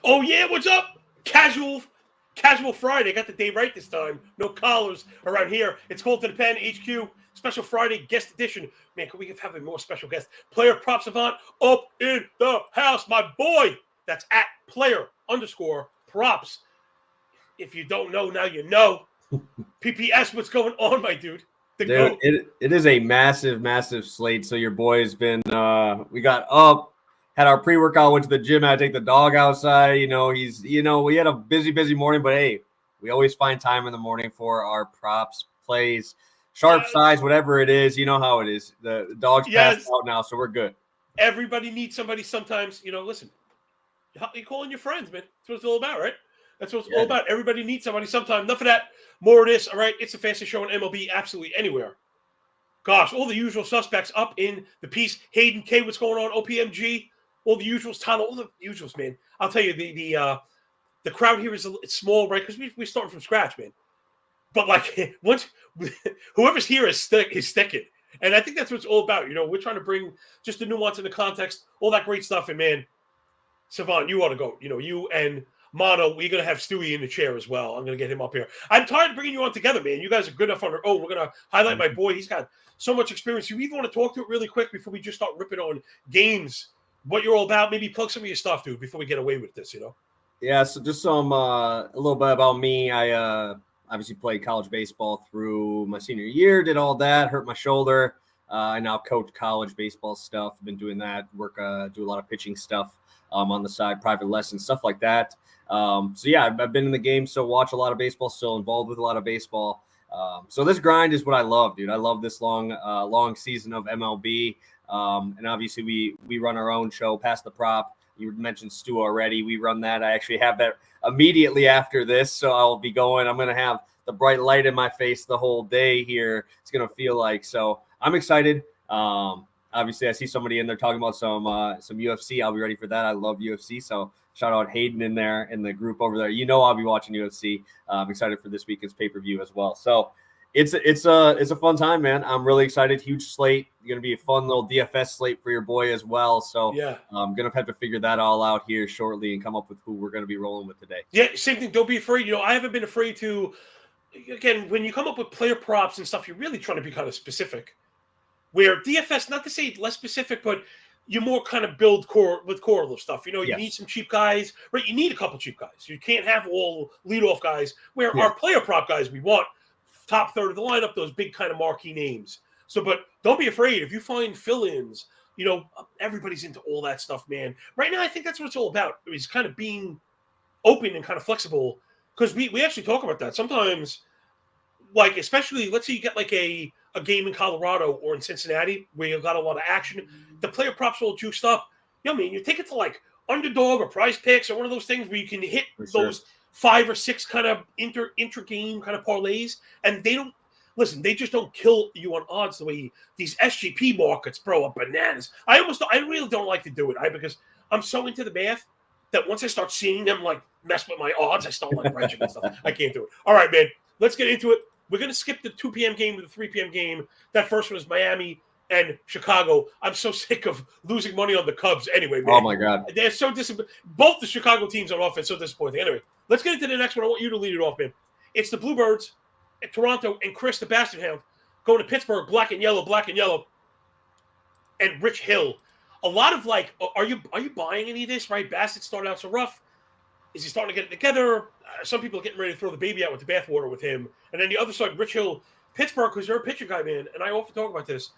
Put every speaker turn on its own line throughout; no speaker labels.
Oh, yeah, what's up? Casual Friday. Got the day right this time. No collars around here. It's called To The Pen, HQ. Special Friday guest edition. Man, could we have a more special guest? Player Prop Savant up in the house. My boy. That's at player_props. If you don't know, now you know. PPS, what's going on, my dude?
Dude, it is a massive, massive slate. So your boy's been we got up, had our pre-workout, went to the gym, had to take the dog outside. We had a busy morning, but hey, we always find time in the morning for our props, plays, sharp size, whatever it is. You know how it is. The dog's passed out now, so we're good.
Everybody needs somebody sometimes. Listen, you call in your friends, man. That's what it's all about, right? That's what it's all about. Everybody needs somebody sometime. Enough of that. More of this. All right. It's the fastest show in MLB absolutely anywhere. Gosh, all the usual suspects up in the piece. Hayden K, what's going on? OPMG, all the usuals. Tyler, all the usuals, man. I'll tell you, the crowd here is it's small, right? Because we're starting from scratch, man. But like once whoever's here is sticking. And I think that's what it's all about. We're trying to bring just the nuance and the context, all that great stuff. And man, Savant, you ought to go. You and Mono, we're going to have Stewie in the chair as well. I'm going to get him up here. I'm tired of bringing you on together, man. You guys are good enough on your own. We're going to highlight my boy. He's got so much experience. You even want to talk to it really quick before we just start ripping on games, what you're all about? Maybe plug some of your stuff, dude, before we get away with this,
Yeah, so just some a little bit about me. I obviously played college baseball through my senior year, did all that, hurt my shoulder. I now coach college baseball stuff. Been doing that, do a lot of pitching stuff on the side, private lessons, stuff like that. So yeah, I've been in the game, so watch a lot of baseball, still involved with a lot of baseball. So this grind is what I love, dude. I love this long season of MLB. And obviously we run our own show, Pass the Prop. You mentioned Stu already. We run that. I actually have that immediately after this, so I'll be going. I'm going to have the bright light in my face the whole day here. It's going to feel like, so I'm excited. Obviously I see somebody in there talking about some UFC. I'll be ready for that. I love UFC. So shout out Hayden in there in the group over there. I'll be watching UFC. I'm excited for this weekend's pay-per-view as well. So it's a fun time, man. I'm really excited. Huge slate. Going to be a fun little DFS slate for your boy as well. So
yeah,
I'm going to have to figure that all out here shortly and come up with who we're going to be rolling with today.
Yeah, same thing. Don't be afraid. I haven't been afraid to, again, when you come up with player props and stuff, you're really trying to be kind of specific. Where DFS, not to say less specific, but you more kind of build correlate stuff. You need some cheap guys, right? You need a couple cheap guys. You can't have all leadoff guys. Where our player prop guys, we want top third of the lineup, those big kind of marquee names. So, but don't be afraid if you find fill-ins. Everybody's into all that stuff, man. Right now, I think that's what it's all about. Is kind of being open and kind of flexible, because we actually talk about that sometimes. Like, especially, let's say you get like a game in Colorado or in Cincinnati where you've got a lot of action, the player props all juiced up. You take it to like Underdog or Prize Picks or one of those things where you can hit those 5 or 6 kind of inter-game kind of parlays, and they just don't kill you on odds the way these SGP markets, bro, are bananas. I really don't like to do it, because I'm so into the math that once I start seeing them like mess with my odds, I start like wrenching and stuff. I can't do it. All right, man, let's get into it. We're going to skip the 2 p.m. game to the 3 p.m. game. That first one was Miami and Chicago. I'm so sick of losing money on the Cubs anyway, man.
Oh, my God.
They're so disappointing. Both the Chicago teams on offense so disappointing. Anyway, let's get into the next one. I want you to lead it off, man. It's the Bluebirds, Toronto, and Chris the Bastard Hound going to Pittsburgh, black and yellow, and Rich Hill. A lot of like, are you buying any of this, right? Bassett started out so rough. Is he starting to get it together? Some people are getting ready to throw the baby out with the bathwater with him. And then the other side, Rich Hill, Pittsburgh, because they're a pitcher guy, man. And I often talk about this.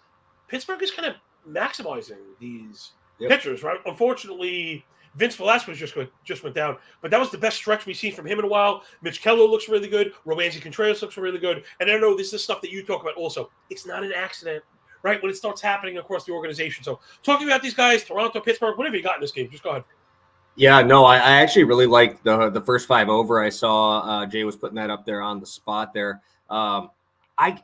Pittsburgh is kind of maximizing these pitchers, right? Unfortunately, Vince Velasquez just went down. But that was the best stretch we've seen from him in a while. Mitch Keller looks really good. Romanzi Contreras looks really good. And I know this is stuff that you talk about also. It's not an accident, right? When it starts happening across the organization. So talking about these guys, Toronto, Pittsburgh, whatever you got in this game, just go ahead.
Yeah, no, I actually really liked the first 5 over. I saw Jay was putting that up there on the spot there. I'm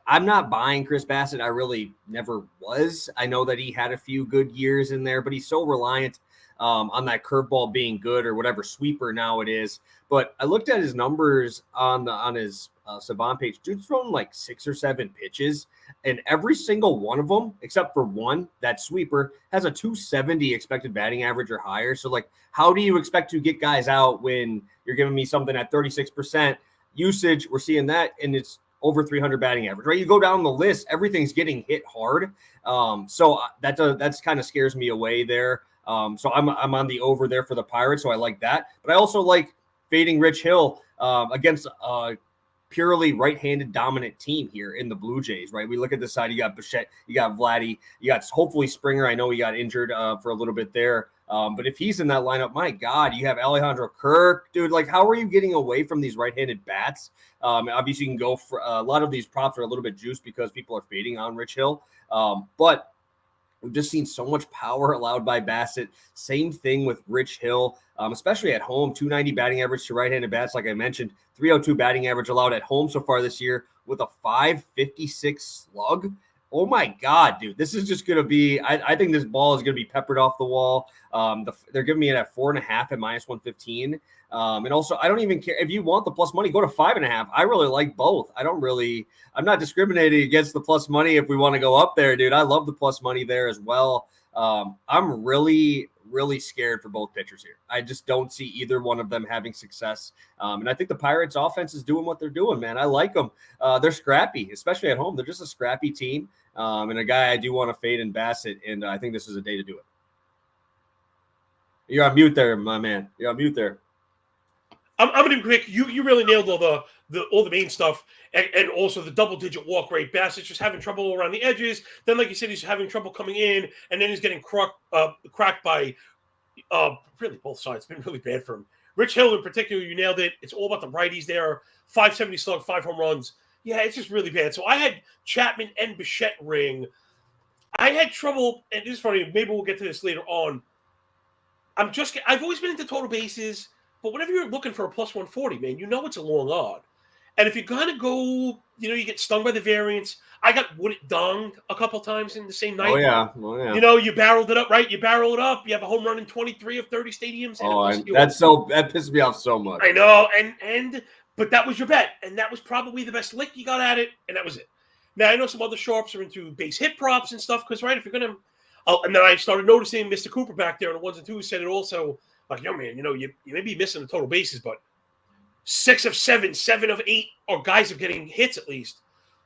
not buying Chris Bassett. I really never was. I know that he had a few good years in there, but he's so reliant on that curveball being good or whatever sweeper now it is. But I looked at his numbers on his Savant page. Dude's thrown like 6 or 7 pitches, and every single one of them, except for one, that sweeper, has a 270 expected batting average or higher. So, like, how do you expect to get guys out when you're giving me something at 36% usage? We're seeing that, and it's over 300 batting average, right? You go down the list, everything's getting hit hard. So that's kind of scares me away there. So I'm on the over there for the Pirates, so I like that. But I also like fading Rich Hill against purely right-handed dominant team here in the Blue Jays, right? We look at this side, you got Bichette, you got Vladdy, you got hopefully Springer. I know he got injured for a little bit there. But if he's in that lineup, my God, you have Alejandro Kirk, dude. Like, how are you getting away from these right-handed bats? Obviously, you can go for a lot of these props are a little bit juiced because people are fading on Rich Hill. But we've just seen so much power allowed by Bassett. Same thing with Rich Hill, especially at home. 290 batting average to right-handed bats, like I mentioned. 302 batting average allowed at home so far this year with a 556 slug. Oh my God, dude! This is just going to be. I think this ball is going to be peppered off the wall. They're giving me it at 4.5 at -115. And also, I don't even care if you want the plus money. Go to 5.5. I really like both. I'm not discriminating against the plus money if we want to go up there, dude. I love the plus money there as well. I'm really scared for both pitchers here. I just don't see either one of them having success. And I think the Pirates offense is doing what they're doing, man. I like them. They're scrappy, especially at home. They're just a scrappy team. And a guy I do want to fade in Bassett. And I think this is a day to do it. You're on mute there, my man. You're on mute there.
I'm gonna be quick. You really nailed all the main stuff, and also the double-digit walk rate. Bassett's just having trouble around the edges. Then, like you said, he's having trouble coming in, and then he's getting cracked by really both sides. It's been really bad for him. Rich Hill in particular, you nailed it. It's all about the righties there. 570 slug, 5 home runs. Yeah, it's just really bad. So I had Chapman and Bichette ring. I had trouble, and this is funny. Maybe we'll get to this later on. I've always been into total bases. But whenever you're looking for a plus 140, man, you know it's a long odd. And if you're going to go, you get stung by the variance. I got Would It Donged a couple times in the same night.
Oh, yeah.
You barreled it up, right? You barrel it up. You have a home run in 23 of 30 stadiums.
That pisses me off so much.
I know. But that was your bet. And that was probably the best lick you got at it. And that was it. Now, I know some other sharps are into base hit props and stuff. Because, right, if you're going to and then I started noticing Mr. Cooper back there on the ones and twos said it also. Like, yo, man, you may be missing the total bases, but 6 of 7, 7 of 8 are guys are getting hits at least.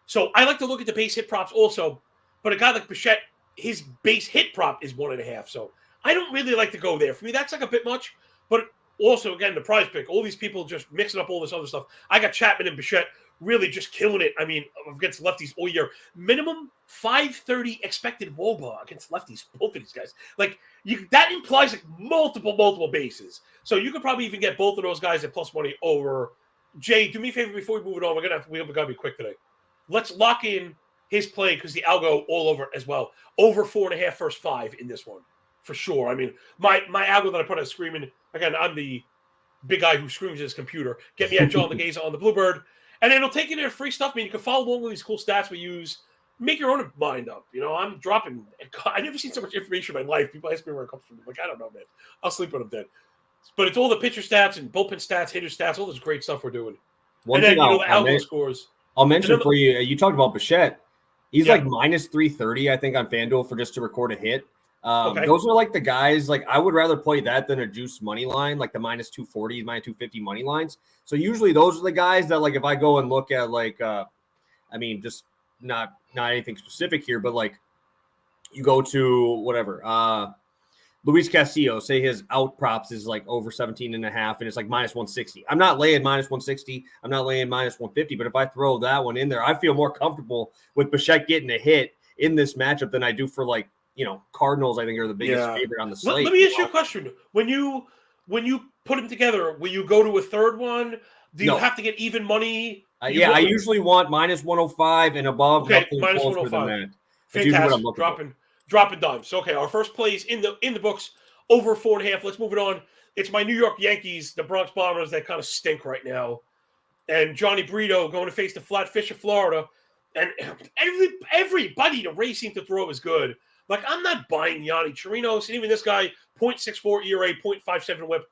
So I like to look at the base hit props also. But a guy like Bichette, his base hit prop is 1.5. So I don't really like to go there. For me, that's like a bit much. But also, again, the prize pick, all these people just mixing up all this other stuff. I got Chapman and Bichette really just killing it. I mean, against lefties all year. Minimum 530 expected WOBA against lefties, both of these guys. Like, that implies like multiple bases. So you could probably even get both of those guys at plus money over. Jay, do me a favor before we move it on. We gotta be quick today. Let's lock in his play because the algo all over as well. Over 4.5 first 5 in this one for sure. I mean, my algo that I put out screaming again. I'm the big guy who screams at his computer. Get me at John Laghezza on the Bluebird, and then it'll take you to free stuff. I mean, you can follow along with these cool stats we use. Make your own mind up. I'm dropping. I've never seen so much information in my life. People ask me where it comes from. I'm like, I don't know, man. I'll sleep when I'm dead. But it's all the pitcher stats and bullpen stats, hitter stats, all this great stuff we're doing.
One
and then,
thing
the algo scores.
I'll mention for you. You talked about Bichette. He's like minus 330, I think, on FanDuel for just to record a hit. Okay. Those are like the guys, like I would rather play that than a juice money line, like the minus 240, minus 250 money lines. So usually those are the guys that, like, if I go and look at just not anything specific here, but like you go to whatever, Luis Castillo, say his out props is like over 17.5 and it's like minus 160. I'm not laying minus 160. I'm not laying minus 150, but if I throw that one in there, I feel more comfortable with Bichette getting a hit in this matchup than I do for Cardinals. I think are the biggest favorite on the slate.
Let me ask you a question. When you put them together, will you go to a third one? Do you have to get even money?
I usually want minus 105 and above.
Okay, minus 105. Fantastic. Dropping dimes. So, okay, our first plays in the books over 4.5. Let's move it on. It's my New York Yankees, the Bronx Bombers that kind of stink right now, and Johnny Brito going to face the Flatfish of Florida. And everybody the Rays seem to throw is good, Like, I'm not buying Yanni Chirinos, and even this guy, 0.64 ERA, 0.57 WHIP.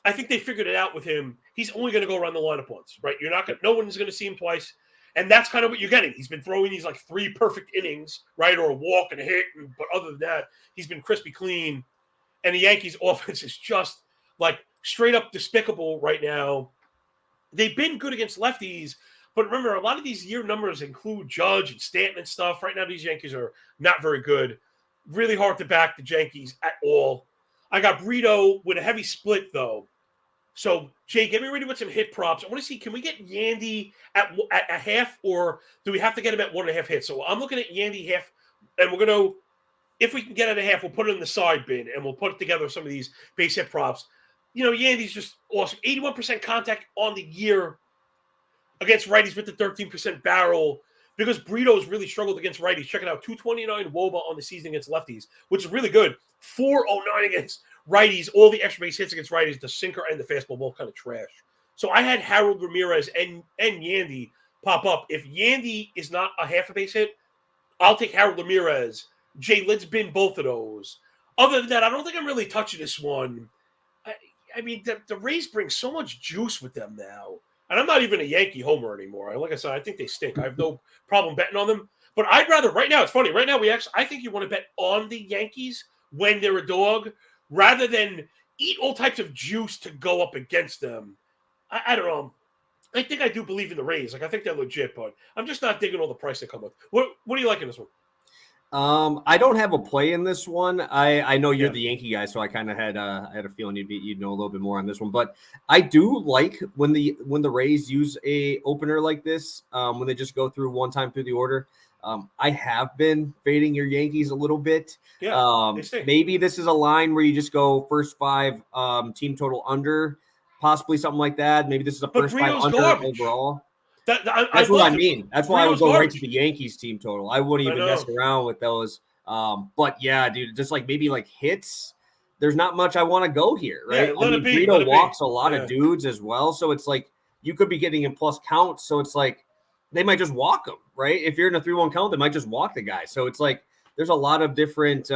I think they figured it out with him. He's only going to go around the lineup once, right? No one's going to see him twice. And that's kind of what you're getting. He's been throwing these like 3 perfect innings, right? Or a walk and a hit. But other than that, he's been crispy clean. And the Yankees offense is just like straight up despicable right now. They've been good against lefties. But remember, a lot of these year numbers include Judge and Stanton and stuff. Right now, these Yankees are not very good. Really hard to back the Yankees at all. I got Brito with a heavy split, though. So, Jay, get me ready with some hit props. I want to see, can we get Yandy at a half, or do we have to get him at 1.5 hits? So I'm looking at Yandy half, and we're going to, if we can get it at a half, we'll put it in the side bin, and we'll put together some of these base hit props. You know, Yandy's just awesome. 81% contact on the year against righties with the 13% barrel, because Brito's really struggled against righties. Check it out, 229 WOBA on the season against lefties, which is really good. 409 against righties, all the extra base hits against righties, the sinker and the fastball, both kind of trash. So I had Harold Ramirez and Yandy pop up. If Yandy is not a half a base hit, I'll take Harold Ramirez. Jay, let's bin both of those. Other than that, I don't think I'm really touching this one. I mean, the Rays bring so much juice with them now. And I'm not even a Yankee homer anymore. Like I said, I think they stink. I have no problem betting on them. But I'd rather, right now, it's funny. Right now, I think you want to bet on the Yankees when they're a dog, rather than eat all types of juice to go up against them. I don't know. I think I do believe in the Rays. Like, I think they're legit, but I'm just not digging all the price they come with. What do you like in this one?
I don't have a play in this one. I know you're the Yankee guy, so I kind of had a feeling you'd know a little bit more on this one. But I do like when the Rays use a opener like this, when they just go through one time through the order. I have been fading your Yankees a little bit.
Yeah,
maybe this is a line where you just go first 5 team total under, possibly something like that. Maybe this is a first 5 under overall. That's what I mean. That's why I would go right to the Yankees team total. I wouldn't even mess around with those. But yeah, dude, just like maybe like hits. There's not much I want to go here, right?
Yeah,
Brito walks a lot of dudes as well, so it's like you could be getting in plus counts. So it's like they might just walk him, right? If you're in a 3-1 count, they might just walk the guy. So it's like there's a lot of different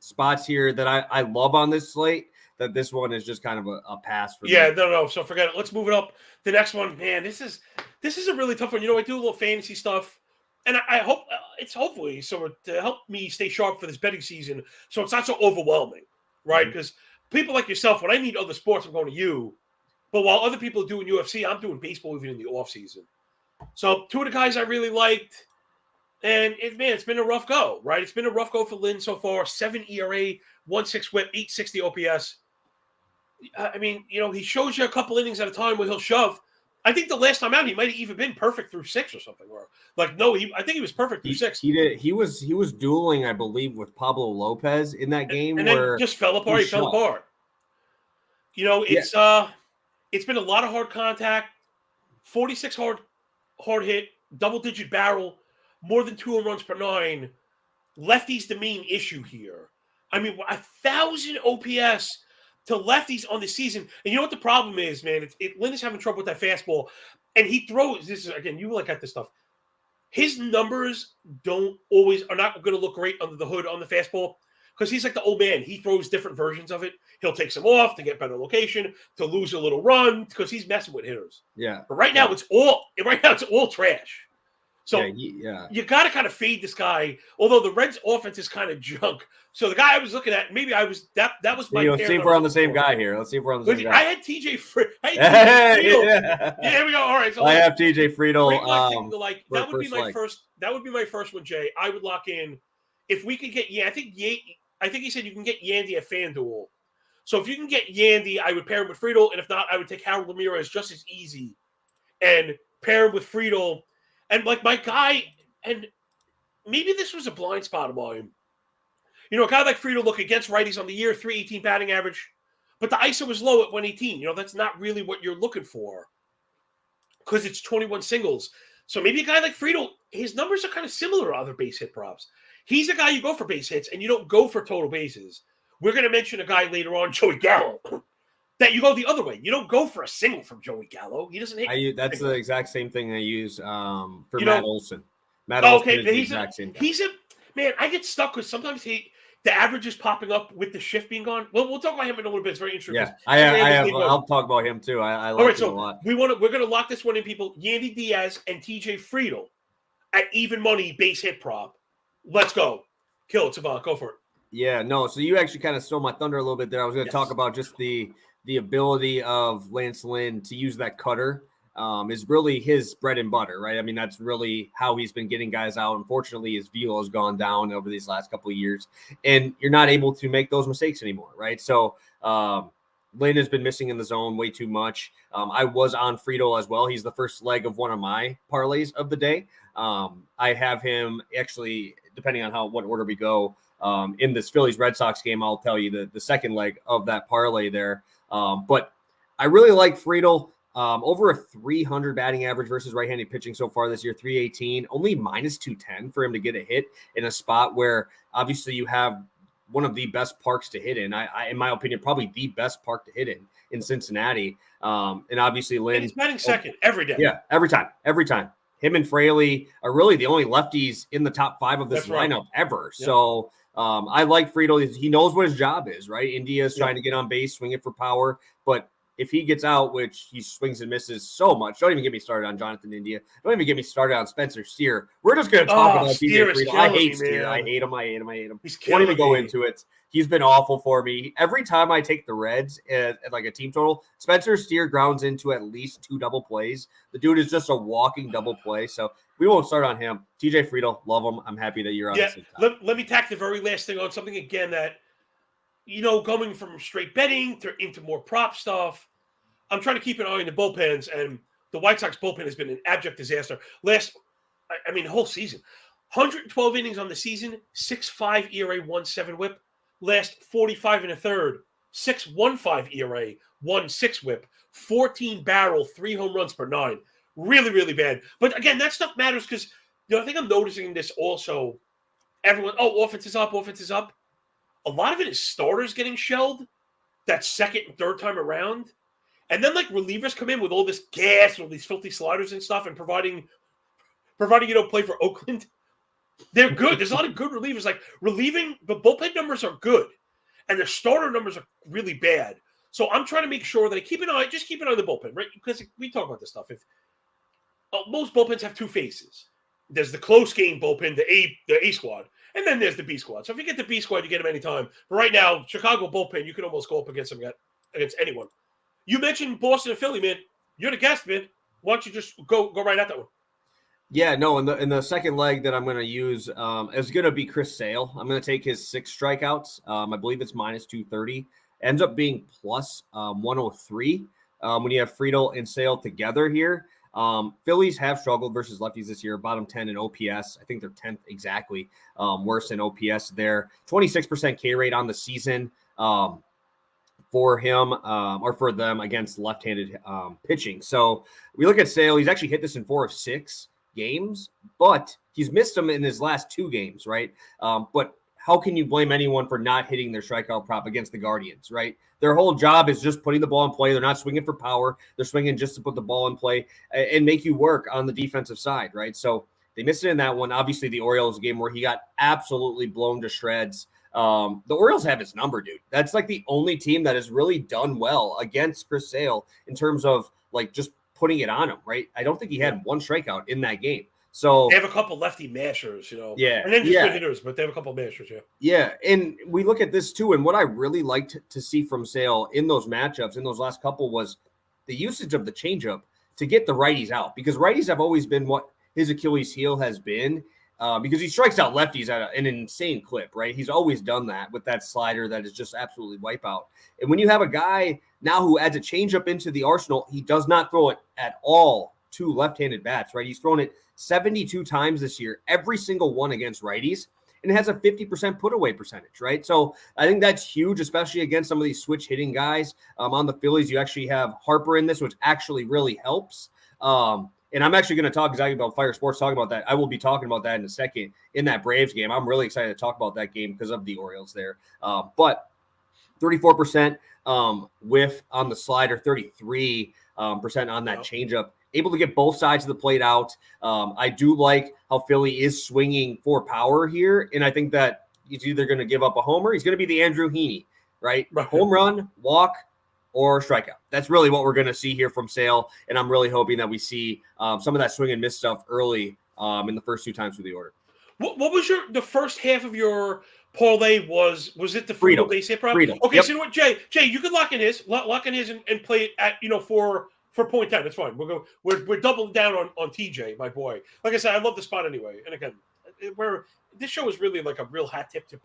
spots here that I love on this slate. That this one is just kind of a pass for me.
Yeah, no. So forget it. Let's move it up. The next one, man, this is a really tough one. You know, I do a little fantasy stuff, and I hope it's hopefully so to help me stay sharp for this betting season, so it's not so overwhelming, right? Because people like yourself, when I need other sports, I'm going to you. But while other people are doing UFC, I'm doing baseball even in the off season. So 2 of the guys I really liked, and it's been a rough go, right? It's been a rough go for Lynn so far. 7 ERA, 1.6 WHIP, 860 OPS. I mean, you know, he shows you a couple innings at a time where he'll shove. I think the last time out, he might have even been perfect through 6 or something. Or like, no, I think he was perfect through 6.
He did. He was dueling, I believe, with Pablo Lopez in that game,
and
where
then just fell apart. He fell apart. You know, it's been a lot of hard contact, 46 hard hit, double-digit barrel, more than 2 home runs per 9. Lefty's the main issue here. I mean, 1,000 OPS to lefties on the season. And you know what the problem is, man? Lynn is having trouble with that fastball. And he throws, this is, again, you look at this stuff. His numbers are not going to look great under the hood on the fastball, because he's like the old man. He throws different versions of it. He'll take some off to get better location, to lose a little run, because he's messing with hitters.
Yeah.
But right now it's all trash. So you got to kind of fade this guy, although the Reds' offense is kind of junk. So the guy I was looking at, maybe I was that was my.
Let's see if we're on the same guy here. Let's see if we're on the same guy.
I had TJ Friedl. Yeah, here we go. All right, so
I have TJ Friedl.
That would be my first. That would be my first one, Jay. I would lock in if we could get. I think he said you can get Yandy at FanDuel. So if you can get Yandy, I would pair him with Friedl, and if not, I would take Harold Ramirez just as easy, and pair him with Friedl. And like my guy, and maybe this was a blind spot of mine. You know, a guy like Friedl, look against righties on the year, 318 batting average, but the ISO was low at 118. You know, that's not really what you're looking for, because it's 21 singles. So maybe a guy like Friedl, his numbers are kind of similar to other base hit props. He's a guy you go for base hits, and you don't go for total bases. We're going to mention a guy later on, Joey Gallo, that you go the other way. You don't go for a single from Joey Gallo. He doesn't hit.
That's the exact same thing I use for Matt Olson. Matt Olson is the exact same guy.
Man, I get stuck with sometimes the average is popping up with the shift being gone. Well, we'll talk about him in a little bit. It's very interesting.
Yeah, I have. I'll talk about him too. I like
all right,
him a
so
lot.
we're going to lock this one in, people. Yandy Diaz and TJ Friedl at even money base hit prop. Let's go. Kill it, Savant. Go for it.
Yeah, no. So you actually kind of stole my thunder a little bit there. I was going to talk about just the ability of Lance Lynn to use that cutter. Is really his bread and butter, right? I mean, that's really how he's been getting guys out. Unfortunately, his velo has gone down over these last couple of years, and you're not able to make those mistakes anymore, right? So Lynn has been missing in the zone way too much. I was on Friedl as well. He's the first leg of one of my parlays of the day. I have him actually, depending on what order we go, in this Phillies Red Sox game, I'll tell you the second leg of that parlay there. But I really like Friedl. Over a 300 batting average versus right-handed pitching so far this year, 318, only minus 210 for him to get a hit in a spot where obviously you have one of the best parks to hit in. I in my opinion, probably the best park to hit in Cincinnati. And obviously Lynn.
And he's batting second every day.
Yeah, every time. Him and Fraley are really the only lefties in the top 5 of this lineup ever. Yep. So I like Friedl. He knows what his job is, right? India's trying to get on base, swing it for power, but if he gets out, which he swings and misses so much, don't even get me started on Jonathan India. Don't even get me started on Spencer Steer. We're just going to talk about TJ Friedl. I hate Steer. I hate him. Won't even go into it. He's been awful for me. Every time I take the Reds at like a team total, Spencer Steer grounds into at least 2 double plays. The dude is just a walking double play. So we won't start on him. TJ Friedl, love him. I'm happy that you're on the same time.
Let me tack the very last thing on something again that, going from straight betting into more prop stuff. I'm trying to keep an eye on the bullpens, and the White Sox bullpen has been an abject disaster. The whole season. 112 innings on the season, 6.5 ERA, 1.7 whip. Last 45 and a third, 6.15 ERA, 1.6 whip. 14 barrel, 3 home runs per 9. Really, really bad. But again, that stuff matters because, I think I'm noticing this also. Everyone, offense is up. A lot of it is starters getting shelled that second and third time around. And then relievers come in with all this gas, all these filthy sliders and stuff, and providing play for Oakland. They're good. There's a lot of good relievers. Relieving, the bullpen numbers are good, and the starter numbers are really bad. So I'm trying to make sure that I keep an eye on the bullpen, right? Because we talk about this stuff. If most bullpens have 2 faces. There's the close game bullpen, the A squad, and then there's the B squad. So if you get the B squad, you get them anytime. But right now, Chicago bullpen, you can almost go up against them against anyone. You mentioned Boston and Philly, man. You're the guest, man. Why don't you just go right at that one?
Yeah, no. In the second leg that I'm going to use is going to be Chris Sale. I'm going to take his 6 strikeouts. I believe it's minus 230. Ends up being plus 103 when you have Friedl and Sale together here. Phillies have struggled versus lefties this year, bottom 10 in OPS. I think they're 10th exactly, worse in OPS there. 26% K rate on the season for him or for them against left-handed pitching. So we look at Sale. He's actually hit this in 4 of 6 games, but he's missed them in his last 2 games, right? But how can you blame anyone for not hitting their strikeout prop against the Guardians, right? Their whole job is just putting the ball in play. They're not swinging for power. They're swinging just to put the ball in play and make you work on the defensive side, right? So they missed it in that one. Obviously, the Orioles game where he got absolutely blown to shreds. The Orioles have his number, dude. That's the only team that has really done well against Chris Sale in terms of just putting it on him, right? I don't think he had 1 strikeout in that game. So
they have a couple lefty mashers,
Yeah.
And then just good hitters, but they have a couple mashers,
Yeah, and we look at this too, and what I really liked to see from Sale in those matchups, in those last couple, was the usage of the changeup to get the righties out, because righties have always been what his Achilles heel has been, because he strikes out lefties at an insane clip, right? He's always done that with that slider that is just absolutely wipeout. And when you have a guy now who adds a changeup into the arsenal, he does not throw it at all to left-handed bats, right? He's thrown it 72 times this year, every single one against righties, and it has a 50% put away percentage, right? So I think that's huge, especially against some of these switch hitting guys. On the Phillies, you actually have Harper in this, which actually really helps. And I'm actually going to talk exactly about Fire Sports, talking about that. I will be talking about that in a second in that Braves game. I'm really excited to talk about that game because of the Orioles there. But 34% whiff on the slider, 33% on that changeup. able to get both sides of the plate out. I do like how Philly is swinging for power here, and I think that he's either going to give up a homer. He's going to be the Andrew Heaney, right? Home run, walk, or strikeout. That's really what we're going to see here from Sale, and I'm really hoping that we see some of that swing and miss stuff early in the first 2 times through the order.
What was the first half of your parlay? Was it the Freedom base hit prop?
Freedom.
Okay, so you know what, Jay, you can lock in his and play it at for 0.10. That's fine. We're doubling down on TJ, my boy. Like I said, I love the spot anyway. And again, this show is really like a real hat tip to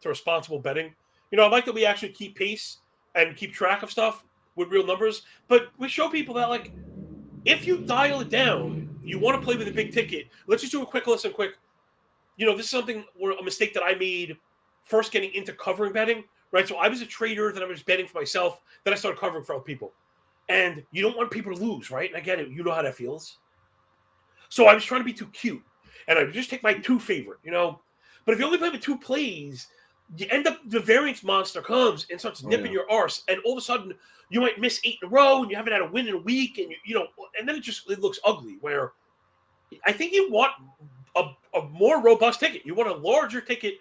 responsible betting. I like that we actually keep pace and keep track of stuff with real numbers, but we show people that, like, if you dial it down, you want to play with a big ticket. Let's just do a quick listen. This is a mistake that I made first getting into covering betting, right? So I was a trader, then I was betting for myself, then I started covering for other people. And you don't want people to lose, right? And I get it. You know how that feels. So I was trying to be too cute. And I would just take my 2 favorite, But if you only play with 2 plays, you end up, the variance monster comes and starts nipping your arse. And all of a sudden, you might miss 8 in a row, and you haven't had a win in a week. And, and then it looks ugly, where I think you want a more robust ticket. You want a larger ticket.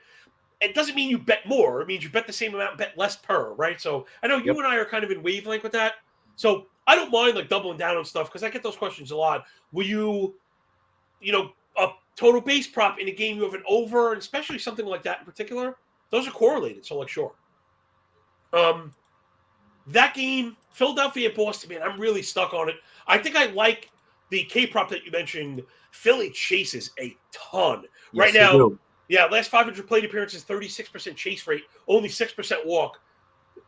It doesn't mean you bet more. It means you bet the same amount, bet less per, right? So I know you and I are kind of in wavelength with that. So I don't mind like doubling down on stuff because I get those questions a lot. Will you, a total base prop in a game you have an over, and especially something like that in particular, those are correlated. So like, sure. That game, Philadelphia and Boston, man, I'm really stuck on it. I think I like the K prop that you mentioned. Philly chases a ton right now. Yeah, last 500 plate appearances, 36% chase rate, only 6% walk,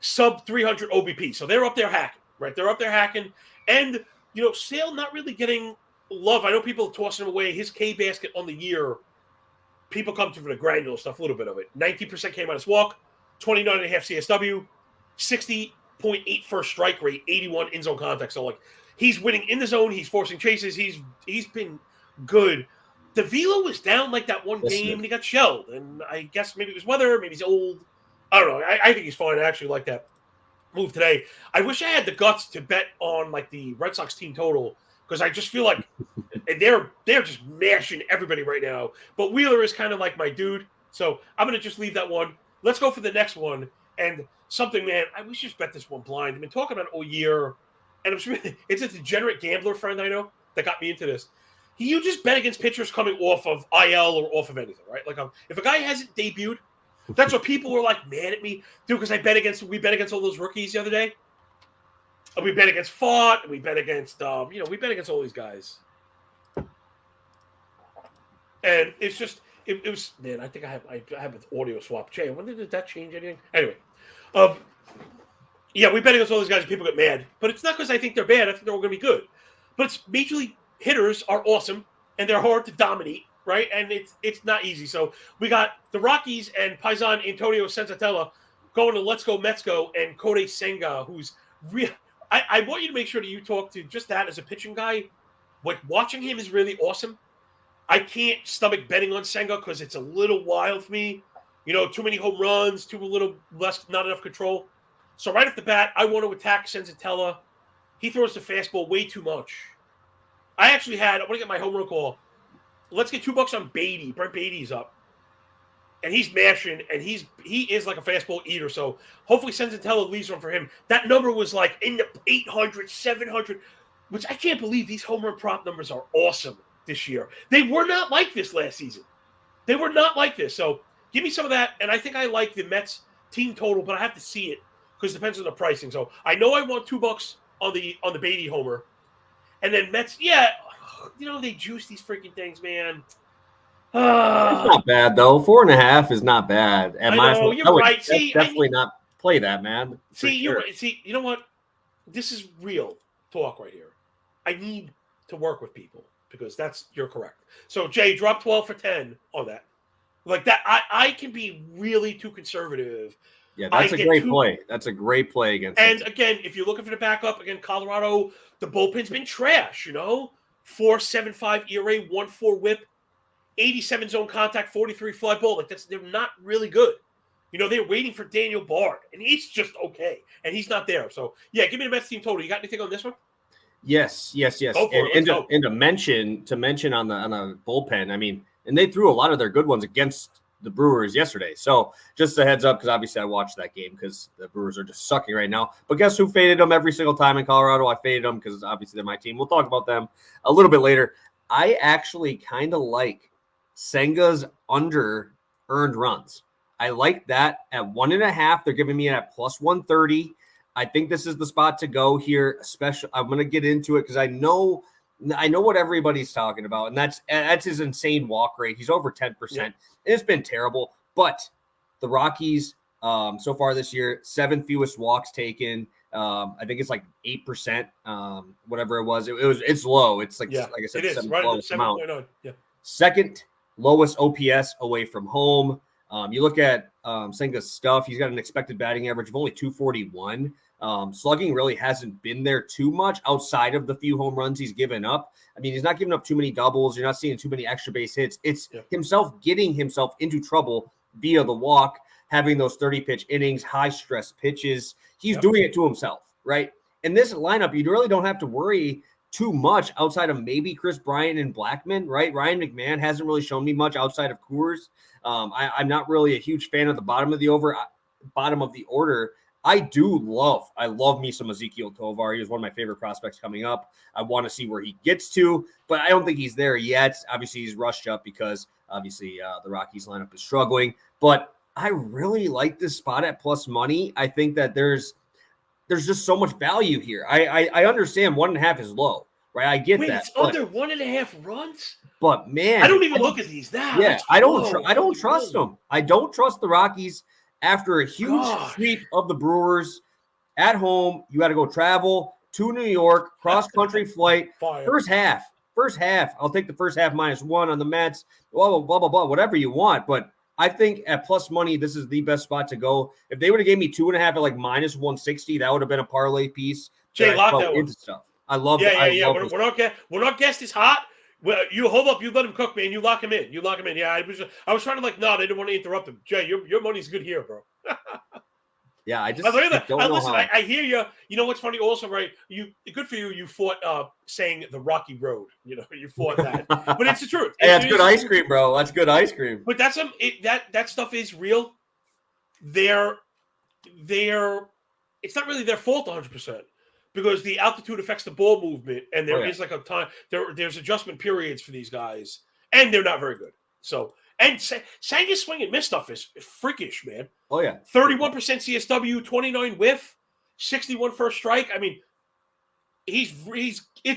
sub 300 OBP. So they're up there hacking, right? They're up there hacking. And, Sale not really getting love. I know people are tossing him away. His K basket on the year, people come to for the granular stuff, a little bit of it. 19% K minus walk, 29.5 CSW, 60.8 first strike rate, 81 in zone contact. So, like, he's winning in the zone. He's forcing chases. He's been good. The velo was down like that one game, and he got shelled. And I guess maybe it was weather, maybe he's old. I don't know. I think he's fine. I actually like that move today. I wish I had the guts to bet on like the Red Sox team total, because I just feel like they're just mashing everybody right now. But Wheeler is kind of like my dude, so I'm gonna just leave that one. Let's go for the next one. And something, man, I wish just bet this one blind. I've been talking about it all year, and it's a degenerate gambler friend I know that got me into this. You just bet against pitchers coming off of IL or off of anything, right? Like, if a guy hasn't debuted, that's what people were like mad at me, dude, because we bet against all those rookies the other day. And we bet against Fott, and we bet against, we bet against all these guys. And it's just, it was, man, I think I have an audio swap. Jay, when did that change anything? Anyway, yeah, we bet against all these guys and people get mad. But it's not because I think they're bad. I think they're all going to be good. But it's Major League hitters are awesome, and they're hard to dominate, right? And it's not easy. So we got the Rockies and Paisan Antonio Senzatella going to Let's Go Mets Go, and Kodai Senga, who's real. I want you to make sure that you talk to just that as a pitching guy. Like, watching him is really awesome. I can't stomach betting on Senga because it's a little wild for me. Too many home runs, not enough control. So right off the bat, I want to attack Senzatella. He throws the fastball way too much. I want to get my home run call. Let's get $2 on Beatty. Brent Beatty's up. And he's mashing, and he is like a fastball eater. So hopefully Senzatella leaves one for him. That number was like in the 800, 700, which I can't believe these home run prop numbers are awesome this year. They were not like this last season. They were not like this. So give me some of that. And I think I like the Mets team total, but I have to see it because it depends on the pricing. So I know I want $2 on the Beatty homer. And then Mets, yeah, they juice these freaking things, man.
It's not bad, though. 4.5 is not bad.
I know, you're right. See,
definitely not play that, man.
You're right. See, you know what? This is real talk right here. I need to work with people because you're correct. So, Jay, drop 12 for 10 on that. Like that, I can be really too conservative.
Yeah, that's a great play. That's a great play against.
And again, if you're looking for the backup, again, Colorado, the bullpen's been trash, 4.75 ERA, 1.4 whip, 87 zone contact, 43 fly ball. Like they're not really good. They're waiting for Daniel Bard, and he's just okay, and he's not there. So yeah, give me the Mets team total. You got anything on this one?
Yes.
Go for it. Let's go.
And to mention on the bullpen, I mean, and they threw a lot of their good ones against the Brewers yesterday. So just a heads up, because obviously I watched that game because the Brewers are just sucking right now. But guess who faded them every single time in Colorado? I faded them because obviously they're my team. We'll talk about them a little bit later. I actually kind of like Senga's under earned runs. I like that at 1.5. They're giving me at plus 130. I think this is the spot to go here. Especially, I'm going to get into it because I know what everybody's talking about, and that's his insane walk rate. He's over 10%. Yeah. It's been terrible, but the Rockies so far this year, 7th fewest walks taken. I think it's like 8%, whatever it was. It's low. It's like I said,
it is right at 7.9. Yeah.
Second lowest OPS away from home. You look at Senga's stuff. He's got an expected batting average of only 241. Slugging really hasn't been there too much outside of the few home runs he's given up. I mean, he's not giving up too many doubles. You're not seeing too many extra base hits. It's himself getting himself into trouble via the walk, having those 30-pitch innings, high-stress pitches. He's doing it to himself, right? In this lineup, you really don't have to worry too much outside of maybe Chris Bryant and Blackmon, right? Ryan McMahon hasn't really shown me much outside of Coors. I'm not really a huge fan of the bottom of the order. I love me some Ezekiel Tovar. He was one of my favorite prospects coming up. I want to see where he gets to, but I don't think he's there yet. Obviously, he's rushed up because obviously the Rockies lineup is struggling, but I really like this spot at plus money. I think that there's just so much value here. I understand 1.5 is low, right? I get that.
It's under 1.5 runs?
But man,
I don't even look at these now.
Yeah, I don't trust them. I don't trust the Rockies after a huge sweep of the Brewers at home. You got to go travel to New York, cross-country flight. First half. I'll take the first half -1 on the Mets, blah, blah, blah, blah, whatever you want. But I think at plus money, this is the best spot to go. If they would have gave me 2.5 at like -160, that would have been a parlay piece.
Jay, lock that one.
Stuff. I love
it. Yeah. We're not guessed as hot. Well, you hold up. You let him cook, man. You lock him in. Yeah, I was trying to no, they didn't want to interrupt him. Jay, your money's good here, bro.
Yeah, I
hear you. You know what's funny? Also, right? Good for you. You fought saying the Rocky Road. You fought that, but it's the truth.
Hey, that's good ice cream, bro. That's good ice cream.
But that stuff is real. It's not really their fault 100%. Because the altitude affects the ball movement, and there is like a time there's adjustment periods for these guys, and they're not very good. So, and Sanga's swing and miss stuff is freakish, man.
Oh yeah,
31% CSW, 29 whiff, 61 first strike. I mean, it's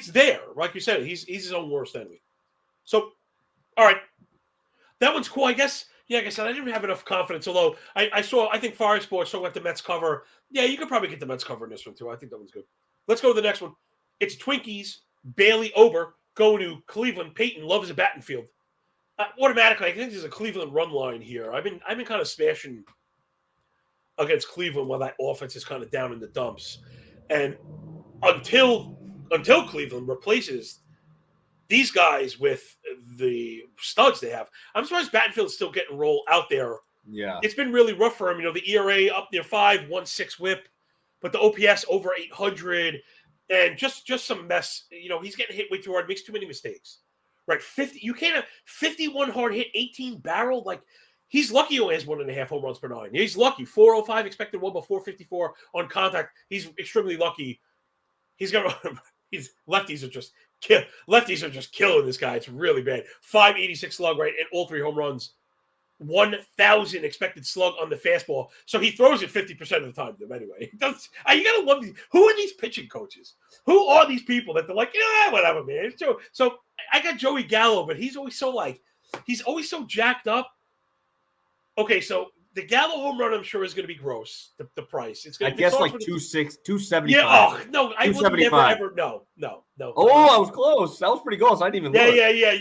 there, like you said. He's his own worst enemy. So, all right, that one's cool, I guess. Yeah, like I said, I didn't have enough confidence. Although I think Fire Sports saw what the Mets cover. Yeah, you could probably get the Mets cover in this one too. I think that one's good. Let's go to the next one. It's Twinkies, Bailey Ober going to Cleveland. Peyton loves a batting field. Automatically, I think there's a Cleveland run line here. I've been kind of smashing against Cleveland while that offense is kind of down in the dumps, and until Cleveland replaces these guys with the studs they have, I'm surprised Battenfield's still getting rolled out there.
Yeah,
it's been really rough for him. The ERA up near 5, 1.6 whip. But the OPS over 800 and just some mess. He's getting hit way too hard, makes too many mistakes. Right? 50. You can't have 51 hard hit, 18 barrel. Like, he's lucky he only has 1.5 home runs per 9. He's lucky. 405 expected one, but 454 on contact. He's extremely lucky. Lefties are just killing this guy. It's really bad. 586 slug, right? And all 3 home runs. 1,000 expected slug on the fastball. So he throws it 50% of the time, anyway. You got to love these. Who are these pitching coaches? Who are these people that they're like, whatever, man. So I got Joey Gallo, but he's always so jacked up. Okay, so the Gallo home run, I'm sure, is going to be gross. The price. It's going to
I guess like 275.
Yeah. Oh no, I would never ever. No.
Oh, I was close. That was pretty close. I didn't even look.
Yeah.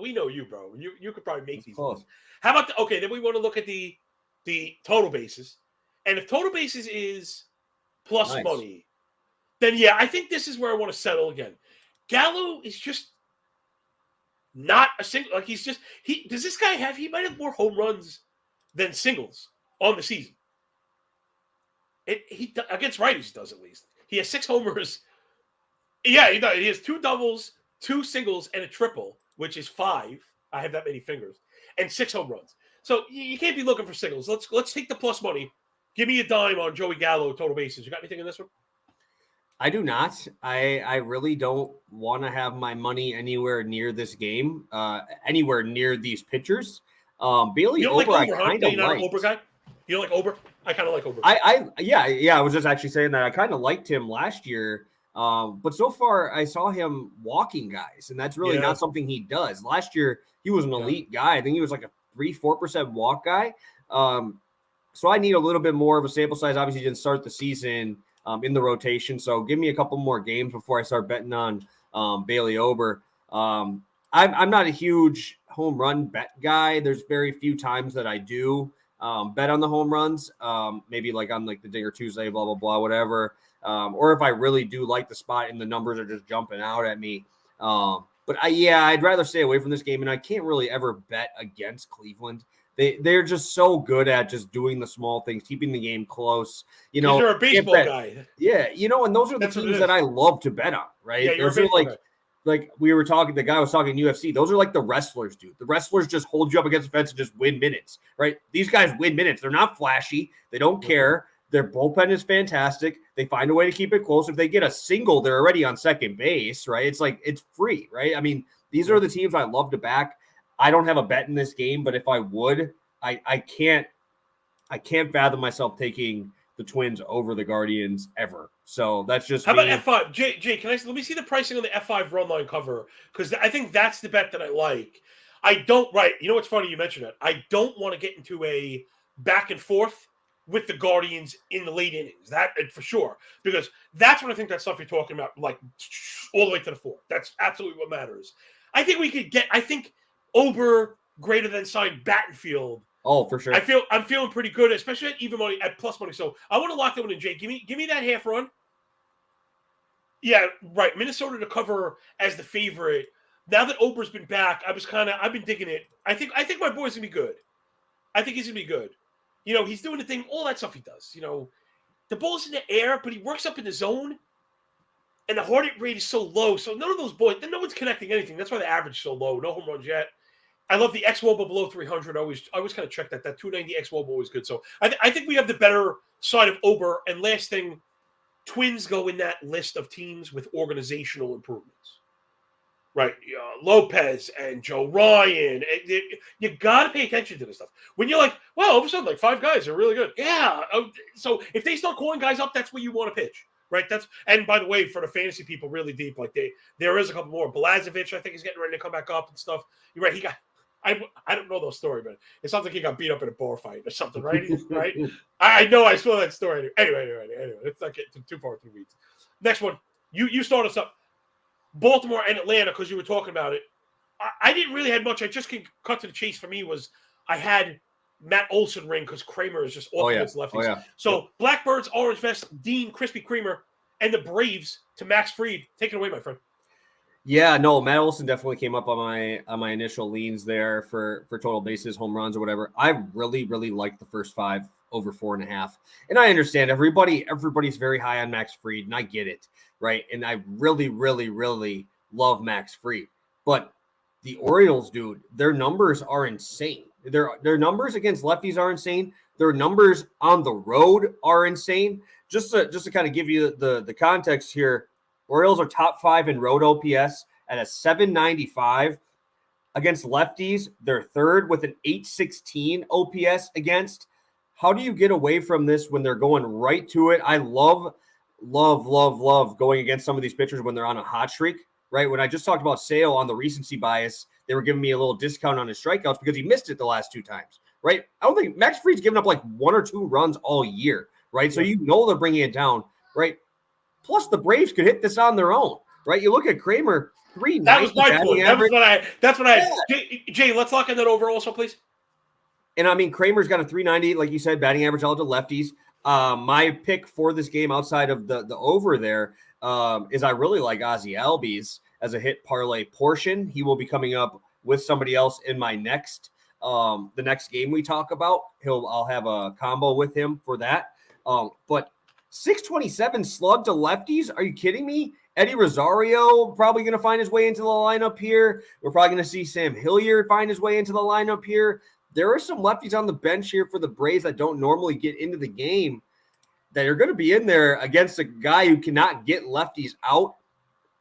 We know you, bro. You could probably make these ones. How about then we want to look at the total bases, and if total bases is plus money, then yeah, I think this is where I want to settle again. Gallo is just not a single. Like, does this guy have? He might have more home runs than singles on the season. He against righties does, at least. He has 6 homers Yeah, he does. He has 2 doubles, 2 singles, and a triple, which is 5. I have that many fingers, and 6 home runs. So you can't be looking for singles. Let's take the plus money. Give me a dime on Joey Gallo total bases. You got anything in this one?
I do not. I really don't want to have my money anywhere near this game, anywhere near these pitchers. Bailey
You don't
Ober,
like Ober,
I
huh?
kind
No,
of
you're not
like.
an Ober guy? You don't like Ober? I kind of like Ober.
Yeah. I was just actually saying that I kind of liked him last year. But so far I saw him walking guys, and that's really not something he does. Last year he was an elite guy. I think he was like a 3-4% walk guy. So I need a little bit more of a sample size. Obviously, he didn't start the season in the rotation. So give me a couple more games before I start betting on Bailey Ober. I'm not a huge home run bet guy. There's very few times that I do bet on the home runs, maybe like on like the Dinger Tuesday, blah, blah, blah, whatever. Or if I really do like the spot and the numbers are just jumping out at me. But I'd rather stay away from this game. And I can't really ever bet against Cleveland. They're just so good at just doing the small things, keeping the game close. You know,
you're a baseball guy.
Yeah, and those are the teams that I love to bet on, right?
Yeah, you're
those
a baseball guy.
Like we were talking, the guy was talking UFC. Those are like the wrestlers, dude. The wrestlers just hold you up against the fence and just win minutes, right? These guys win minutes. They're not flashy. They don't care. Their bullpen is fantastic. They find a way to keep it close. If they get a single, they're already on second base, right? It's like it's free, right? I mean, these are the teams I love to back. I don't have a bet in this game, but if I would, I can't fathom myself taking the Twins over the Guardians ever. So that's just
how about F5? Jay, let me see the pricing on the F5 run line cover, because I think that's the bet that I like. You know what's funny? You mentioned it. I don't want to get into a back and forth with the Guardians in the late innings. That for sure, because that's what I think that stuff you're talking about, like all the way to the 4th. That's absolutely what matters. I think we could get. I think Ober greater than signed Battenfield.
Oh, for sure.
I'm feeling pretty good, especially at even money, at plus money. So I want to lock that one in, Jake. Give me that half run. Yeah, right. Minnesota to cover as the favorite. Now that Ober's been back, I've been digging it. I think my boy's gonna be good. I think he's gonna be good. He's doing the thing, all that stuff he does. The ball's in the air, but he works up in the zone, and the heart rate is so low. So none of those boys, no one's connecting anything. That's why the average is so low. No home runs yet. I love the xWOBA below 300. I always kind of check that. That 290 xWOBA always good. So I think we have the better side of Ober. And last thing, Twins go in that list of teams with organizational improvements. Right? Lopez and Joe Ryan. You got to pay attention to this stuff. When you're like, well, all of a sudden, like 5 guys are really good. Yeah. So if they start calling guys up, that's where you want to pitch. Right. And by the way, for the fantasy people, really deep, like there is a couple more. Balazovic, I think, is getting ready to come back up and stuff. You're right. He got. I don't know those story, but it sounds like he got beat up in a bar fight or something, right? Right? I know I saw that story. Anyway, let's not get too far through the weeds. Next one, you start us up. Baltimore and Atlanta, because you were talking about it. I didn't really have much. I just can cut to the chase. For me was I had Matt Olson ring because Kramer is just off against lefties.
Oh, yeah.
So Blackbirds, Orange Vest, Dean, Krispy Kremer, and the Braves to Max Fried. Take it away, my friend.
Yeah, no, Matt Olson definitely came up on my initial leans there for total bases, home runs, or whatever. I really, really like the first 5 over 4.5. And I understand everybody's very high on Max Fried, and I get it, right? And I really, really, really love Max Fried. But the Orioles, dude, their numbers are insane. Their numbers against lefties are insane. Their numbers on the road are insane. Just to kind of give you the context here, Orioles are top 5 in road OPS at a 795. Against lefties, they're 3rd with an 816 OPS against. How do you get away from this when they're going right to it? I love going against some of these pitchers when they're on a hot streak, right? When I just talked about Sale on the recency bias, they were giving me a little discount on his strikeouts because he missed it the last 2 times, right? I don't think Max Fried's given up like 1 or 2 runs all year, right? So they're bringing it down, right? Plus, the Braves could hit this on their own, right? You look at Kramer, 390.
That was my point. That's what I had. Jay, let's lock in that over also, please.
And I mean, Kramer's got a 390, like you said, batting average out to lefties. My pick for this game outside of the over there is I really like Ozzie Albies as a hit parlay portion. He will be coming up with somebody else in my the next game we talk about. I'll have a combo with him for that. But 627 slug to lefties? Are you kidding me? Eddie Rosario probably going to find his way into the lineup here. We're probably going to see Sam Hilliard find his way into the lineup here. There are some lefties on the bench here for the Braves that don't normally get into the game that are going to be in there against a guy who cannot get lefties out.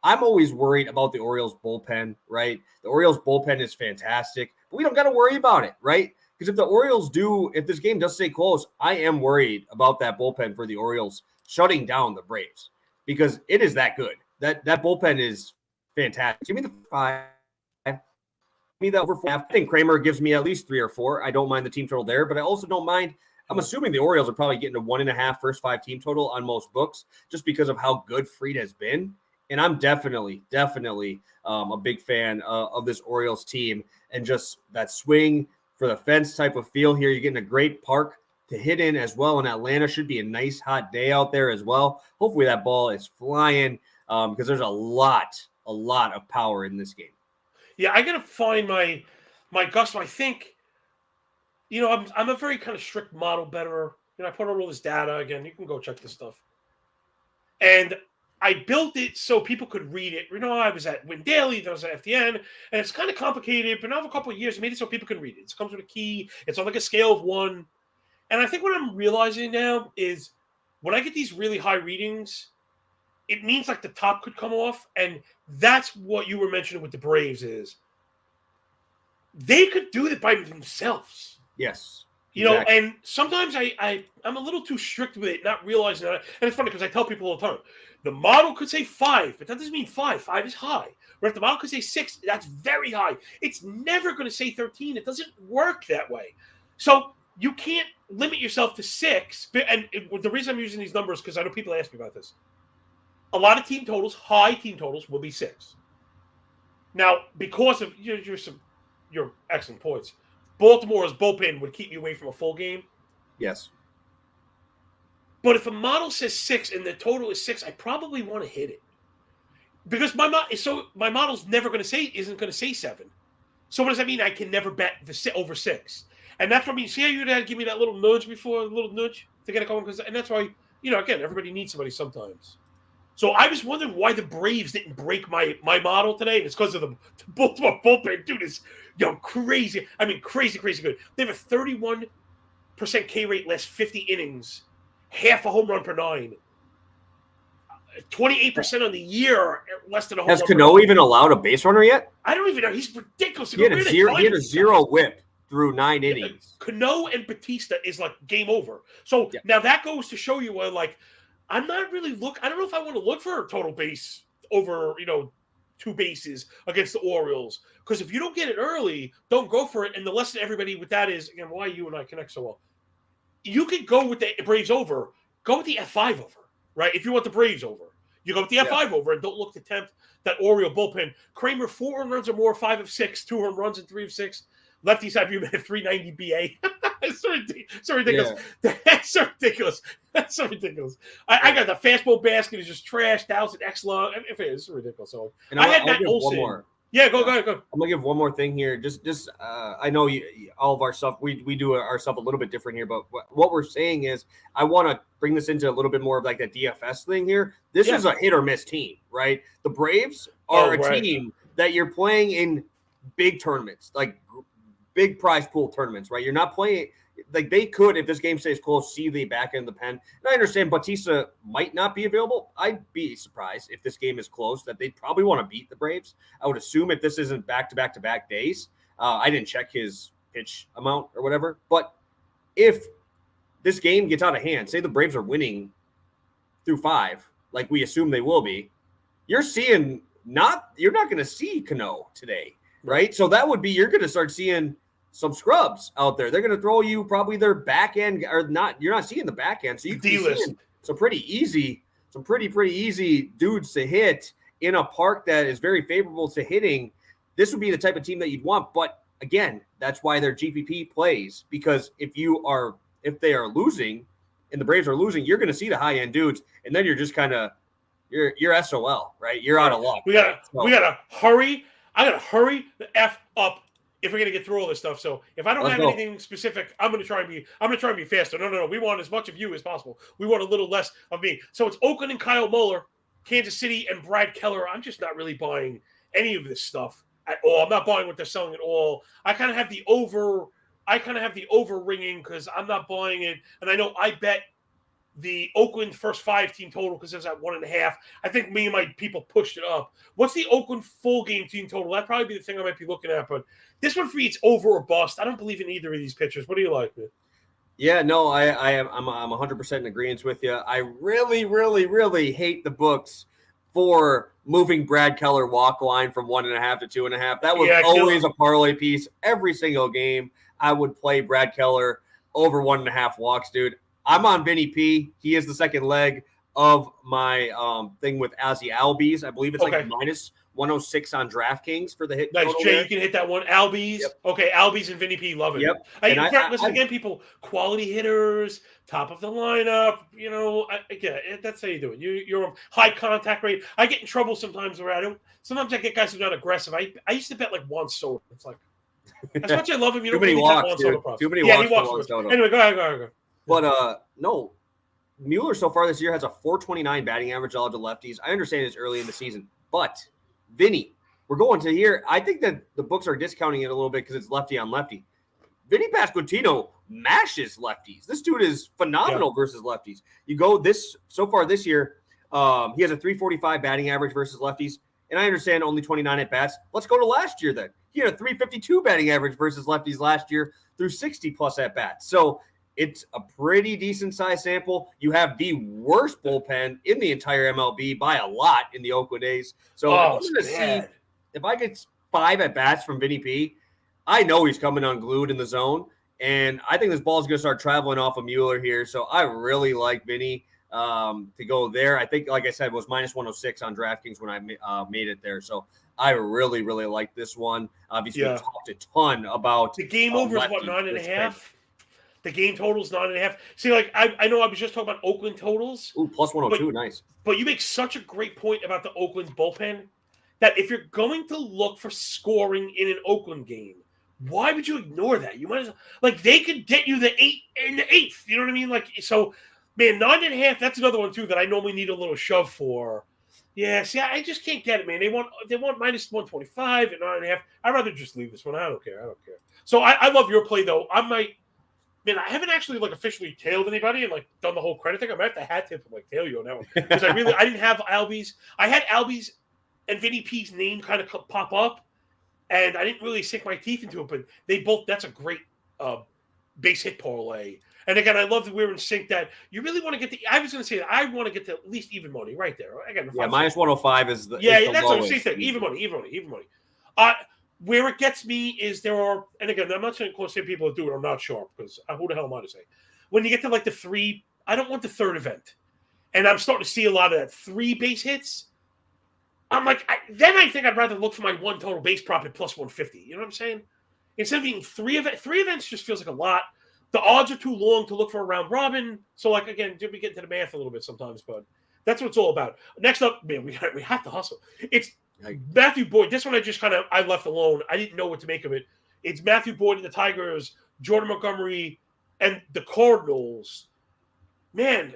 I'm always worried about the Orioles bullpen, right? The Orioles bullpen is fantastic, but we don't got to worry about it, right? Because if this game does stay close, I am worried about that bullpen for the Orioles shutting down the Braves because it is that good. That bullpen is fantastic. Give me the 5. Give me the over 4. I think Kramer gives me at least 3 or 4. I don't mind the team total there, but I also don't mind. I'm assuming the Orioles are probably getting a 1.5 first 5 team total on most books just because of how good Fried has been. And I'm definitely a big fan of this Orioles team and just that swing for the fence type of feel here. You're getting a great park to hit in as well. And Atlanta should be a nice hot day out there as well. Hopefully that ball is flying because there's a lot of power in this game.
Yeah, I got to find my gusto. I think, I'm a very kind of strict model betterer. I put on all this data. Again, you can go check this stuff. And I built it so people could read it. I was at Win Daily, I was at FDN, and it's kind of complicated, but now a couple of years, I made it so people can read it. It comes with a key. It's on like a scale of 1. And I think what I'm realizing now is when I get these really high readings, it means like the top could come off. And that's what you were mentioning with the Braves is they could do it by themselves.
Yes.
Exactly. And sometimes I'm a little too strict with it, not realizing that. And it's funny because I tell people all the time, the model could say 5, but that doesn't mean 5. 5 is high. Or if the model could say 6, that's very high. It's never going to say 13. It doesn't work that way. So you can't limit yourself to 6. And the reason I'm using these numbers because I know people ask me about this. A lot of team totals, high team totals, will be 6. Now, because of your excellent points, Baltimore's bullpen would keep you away from a full game.
Yes.
But if a model says 6 and the total is 6, I probably want to hit it. Because my model's isn't going to say 7. So what does that mean? I can never bet over 6. And that's what I mean. See how you had to give me that little nudge before, a little nudge to get it going? And that's why, again, everybody needs somebody sometimes. So I was wondering why the Braves didn't break my model today. And it's because of the Baltimore bullpen. Dude, is crazy. I mean, crazy good. They have a 31% K rate last 50 innings. Half a home run per 9. 28% on the year, less than a home run.
Has Cano even allowed a base runner yet?
I don't even know. He's ridiculous.
He had a 0 whip through 9 innings.
Cano and Batista is like game over. So Now that goes to show you where, I'm not really I don't know if I want to look for a total base over, 2 bases against the Orioles. Because if you don't get it early, don't go for it. And the lesson everybody with that is, again, why you and I connect so well. You could go with the Braves over. Go with the F5 over, right? If you want the Braves over. You go with the F5 over and don't look to tempt that Oriole bullpen. Kramer, 4 home runs or more, 5 of 6, 2 home runs and 3 of 6. Lefties have you at 390 BA. It's so ridiculous. Yeah. That's so ridiculous. I got the fastball basket is just trash. Thousand Xla. It's ridiculous. So I had Matt Olson. Yeah, go. I'm
gonna give one more thing here. Just I know all of our stuff. We do our stuff a little bit different here, but what we're saying is I want to bring this into a little bit more of like that DFS thing here. This is a hit or miss team, right? The Braves are a team that you're playing in big tournaments, like big prize pool tournaments, right? You're not playing like they could, if this game stays close, see the back end of the pen. And I understand Batista might not be available. I'd be surprised if this game is close that they'd probably want to beat the Braves. I would assume if this isn't back-to-back days. I didn't check his pitch amount or whatever. But if this game gets out of hand, say the Braves are winning through 5, like we assume they will be, you're not going to see Cano today, right? So that would be, you're going to start seeing some scrubs out there. They're going to throw you probably their back end or not. You're not seeing the back end. So you can see some pretty easy dudes to hit in a park that is very favorable to hitting. This would be the type of team that you'd want. But again, that's why their GPP plays, because if they are losing and the Braves are losing, you're going to see the high end dudes. And then you're just kind of, you're SOL, right? You're out of luck.
We gotta hurry. I gotta hurry the F up if we're gonna get through all this stuff. So if I don't have anything specific, I'm gonna try and be faster. No. We want as much of you as possible. We want a little less of me. So it's Oakland and Kyle Muller Kansas City and Brad Keller, I'm just not really buying any of this stuff at all. I'm not buying what they're selling at all. I kind of have the over ringing because I'm not buying it. And I know I bet the Oakland first 5 team total because it was at 1.5. I think me and my people pushed it up. What's the Oakland full game team total? That'd probably be the thing I might be looking at. But this one for me, it's over or bust. I don't believe in either of these pitchers. What do you like, man?
Yeah, no, I'm 100% in agreement with you. I really, really, really hate the books for moving Brad Keller walk line from 1.5 to 2.5. That was always a parlay piece. Every single game, I would play Brad Keller over 1.5 walks, dude. I'm on Vinny P. He is the second leg of my thing with Ozzy Albies. I believe it's like minus 106 on DraftKings for the hit.
Nice, Jay. You can hit that one. Albies. Yep. Okay, Albies and Vinny P. Love it.
Yep.
Listen again, people. Quality hitters, top of the lineup. That's how you do it. You're a high contact rate. I get in trouble sometimes where I don't. Sometimes I get guys who are not aggressive. I used to bet like Juan Soto. It's like as much as I love him, you don't really have Juan Soto.
Too many walks.
He walks. Anyway, go ahead.
But no, Mueller so far this year has a 429 batting average all to lefties. I understand it's early in the season, but Vinny, we're going to here. I think that the books are discounting it a little bit because it's lefty on lefty. Vinny Pasquantino mashes lefties. This dude is phenomenal versus lefties. You go so far this year, he has a 345 batting average versus lefties. And I understand only 29 at bats. Let's go to last year then. He had a 352 batting average versus lefties last year through 60 plus at bats. So it's a pretty decent size sample. You have the worst bullpen in the entire MLB by a lot in the Oakland A's. So I'm going to see if I get 5 at bats from Vinny P. I know he's coming unglued in the zone, and I think this ball is going to start traveling off of Mueller here. So I really like Vinny to go there. I think, like I said, it was minus 106 on DraftKings when I made it there. So I really, really like this one. Obviously, we talked a ton about
the game over is what, 9.5. The game total is 9.5. See, like I know I was just talking about Oakland totals.
Ooh, plus 102, nice.
But you make such a great point about the Oakland bullpen that if you're going to look for scoring in an Oakland game, why would you ignore that? You might as well, like, they could get you the 8 in the 8th. You know what I mean? Like, so, man, 9.5. That's another one too that I normally need a little shove for. Yeah, see, I just can't get it, man. They want minus 125 and 9.5. I'd rather just leave this one. I don't care. So I love your play though. Man, I haven't actually like officially tailed anybody and like done the whole credit thing. I might have to hat tip and like tail you on that one because I didn't have Albies. I had Albies and Vinny P's name kind of pop up, and I didn't really sink my teeth into it. But they both. That's a great base hit parlay. And again, I love that we're in sync. That you really want to get the. I was going to say that I want to get to at least even money right there. Again,
minus 105 is the
that's
what
I'm saying. Even money. Where it gets me is there are, and again, I'm not saying close to people that do it are not sharp because who the hell am I to say? When you get to like the 3, I don't want the third event, and I'm starting to see a lot of that 3 base hits. I'm like, I think I'd rather look for my 1 total base prop at plus 150. You know what I'm saying? Instead of being 3 events, just feels like a lot. The odds are too long to look for a round robin. So like again, we get into the math a little bit sometimes, but that's what it's all about. Next up, man, we have to hustle. It's Matthew Boyd. This one I left alone. I didn't know what to make of it. It's Matthew Boyd and the Tigers, Jordan Montgomery, and the Cardinals. Man,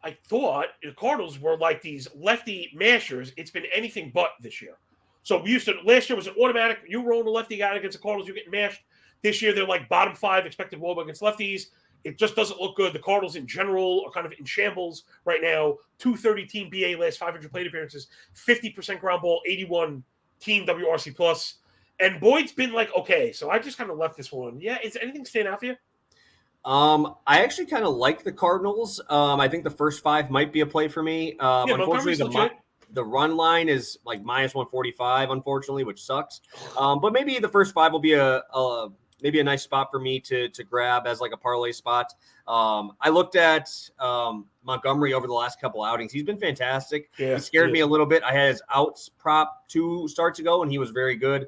I thought the Cardinals were like these lefty mashers. It's been anything but this year. So last year was an automatic. You roll a lefty guy against the Cardinals, you're getting mashed. This year they're like bottom 5 expected WOBA against lefties. It just doesn't look good. The Cardinals in general are kind of in shambles right now. 230 team BA last 500 plate appearances, 50% ground ball, 81 team WRC plus. And Boyd's been like, okay, so I just kind of left this one. Yeah, is anything stand out for you?
I actually kind of like the Cardinals. I think the first 5 might be a play for me. Unfortunately, the run line is like minus 145, unfortunately, which sucks. But maybe the first 5 will be maybe a nice spot for me to grab as like a parlay spot. I looked at Montgomery over the last couple outings. He's been fantastic. Yeah, he scared me a little bit. I had his outs prop 2 starts ago, and he was very good.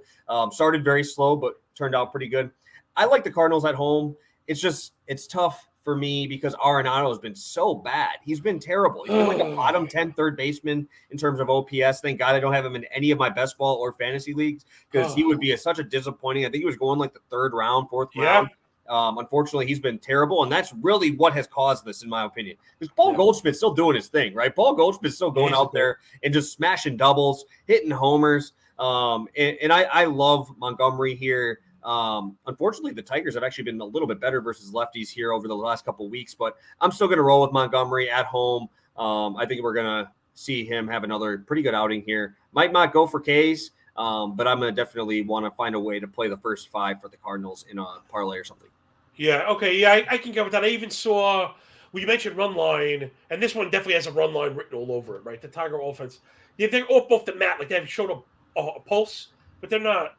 Started very slow, but turned out pretty good. I like the Cardinals at home. It's tough for me because Arenado has been so bad. He's been terrible. He's been like a bottom 10 third baseman in terms of OPS. Thank God I don't have him in any of my best ball or fantasy leagues because he would be such a disappointing. I think he was going like the 3rd round, 4th round Unfortunately, he's been terrible, and that's really what has caused this, in my opinion. Because Paul Goldschmidt's still doing his thing, right? Paul Goldschmidt's still going out there and just smashing doubles, hitting homers. And I love Montgomery here. Unfortunately, the Tigers have actually been a little bit better versus lefties here over the last couple of weeks, but I'm still going to roll with Montgomery at home. I think we're going to see him have another pretty good outing here. Might not go for Ks, but I'm going to definitely want to find a way to play the first 5 for the Cardinals in a parlay or something.
Yeah, okay. Yeah, I can get with that. I even saw, well, you mentioned run line, and this one definitely has a run line written all over it, right? The Tiger offense. Yeah, they're off the mat. Like, they've showed a pulse, but they're not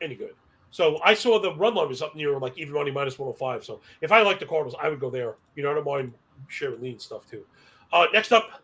any good. So I saw the run line was up near, like, even money minus 105. So if I like the Cardinals, I would go there. I don't mind sharing lean stuff, too. Next up,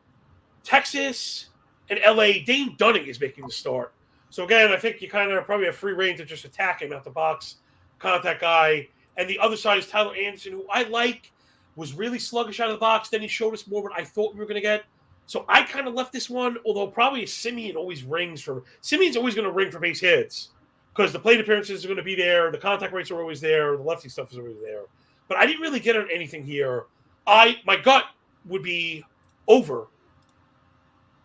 Texas and LA. Dane Dunning is making the start. So again, I think you kind of probably have free reign to just attack him out the box, contact guy. And the other side is Tyler Anderson, who I like, was really sluggish out of the box. Then he showed us more what I thought we were going to get. So I kind of left this one, although probably Simeon always rings for – Simeon's always going to ring for base hits because the plate appearances are going to be there. The contact rates are always there. The lefty stuff is always there. But I didn't really get on anything here. My gut would be over.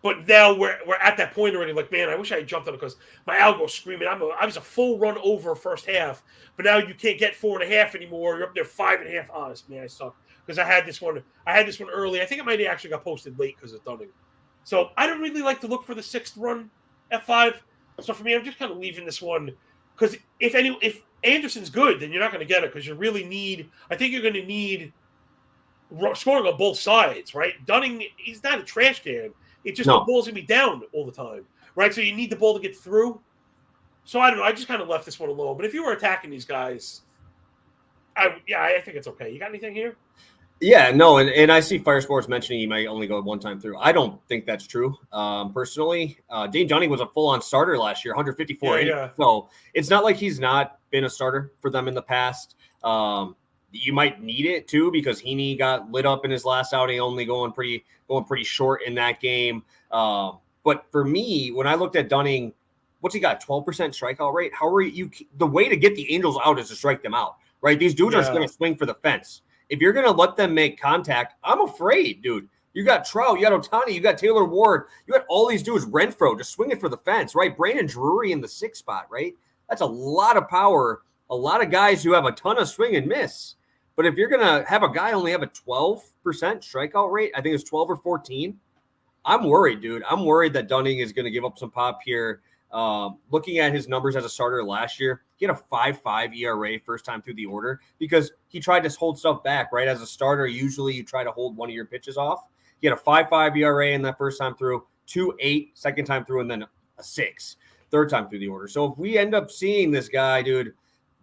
But now we're at that point already. Like, man, I wish I had jumped on it because my algo's screaming. I was a full run over first half, but now you can't get 4.5 anymore. You're up there 5.5. Honest, man, I suck because I had this one early. I think it might have actually got posted late because of Dunning. So I don't really like to look for the 6th run F5. So for me, I'm just kind of leaving this one because if Anderson's good, then you're not going to get it because you really need. I think you're going to need scoring on both sides, right? Dunning, he's not a trash can. It's just the ball's going to be down all the time, right? So you need the ball to get through. So I don't know. I just kind of left this one alone. But if you were attacking these guys, I think it's okay. You got anything here?
Yeah, no, and I see Fire Sports mentioning he might only go one time through. I don't think that's true, personally. Dane Dunning was a full-on starter last year, 154 innings. Yeah. So it's not like he's not been a starter for them in the past. You might need it too because Heaney got lit up in his last outing, only going pretty short in that game. But for me, when I looked at Dunning, what's he got? 12% strikeout rate. How are you? The way to get the Angels out is to strike them out, right? These dudes are going to swing for the fence. If you're going to let them make contact, I'm afraid, dude. You got Trout, you got Ohtani, you got Taylor Ward, you got all these dudes. Renfroe just swinging for the fence, right? Brandon Drury in the 6th spot, right? That's a lot of power. A lot of guys who have a ton of swing and miss. But if you're going to have a guy only have a 12% strikeout rate, I think it's 12 or 14, I'm worried, dude. I'm worried that Dunning is going to give up some pop here. Looking at his numbers as a starter last year, he had a 5.5 ERA first time through the order because he tried to hold stuff back, right? As a starter, usually you try to hold one of your pitches off. He had a 5.5 ERA in that first time through, 2.8 second time through, and then a 6 third time through the order. So if we end up seeing this guy, dude,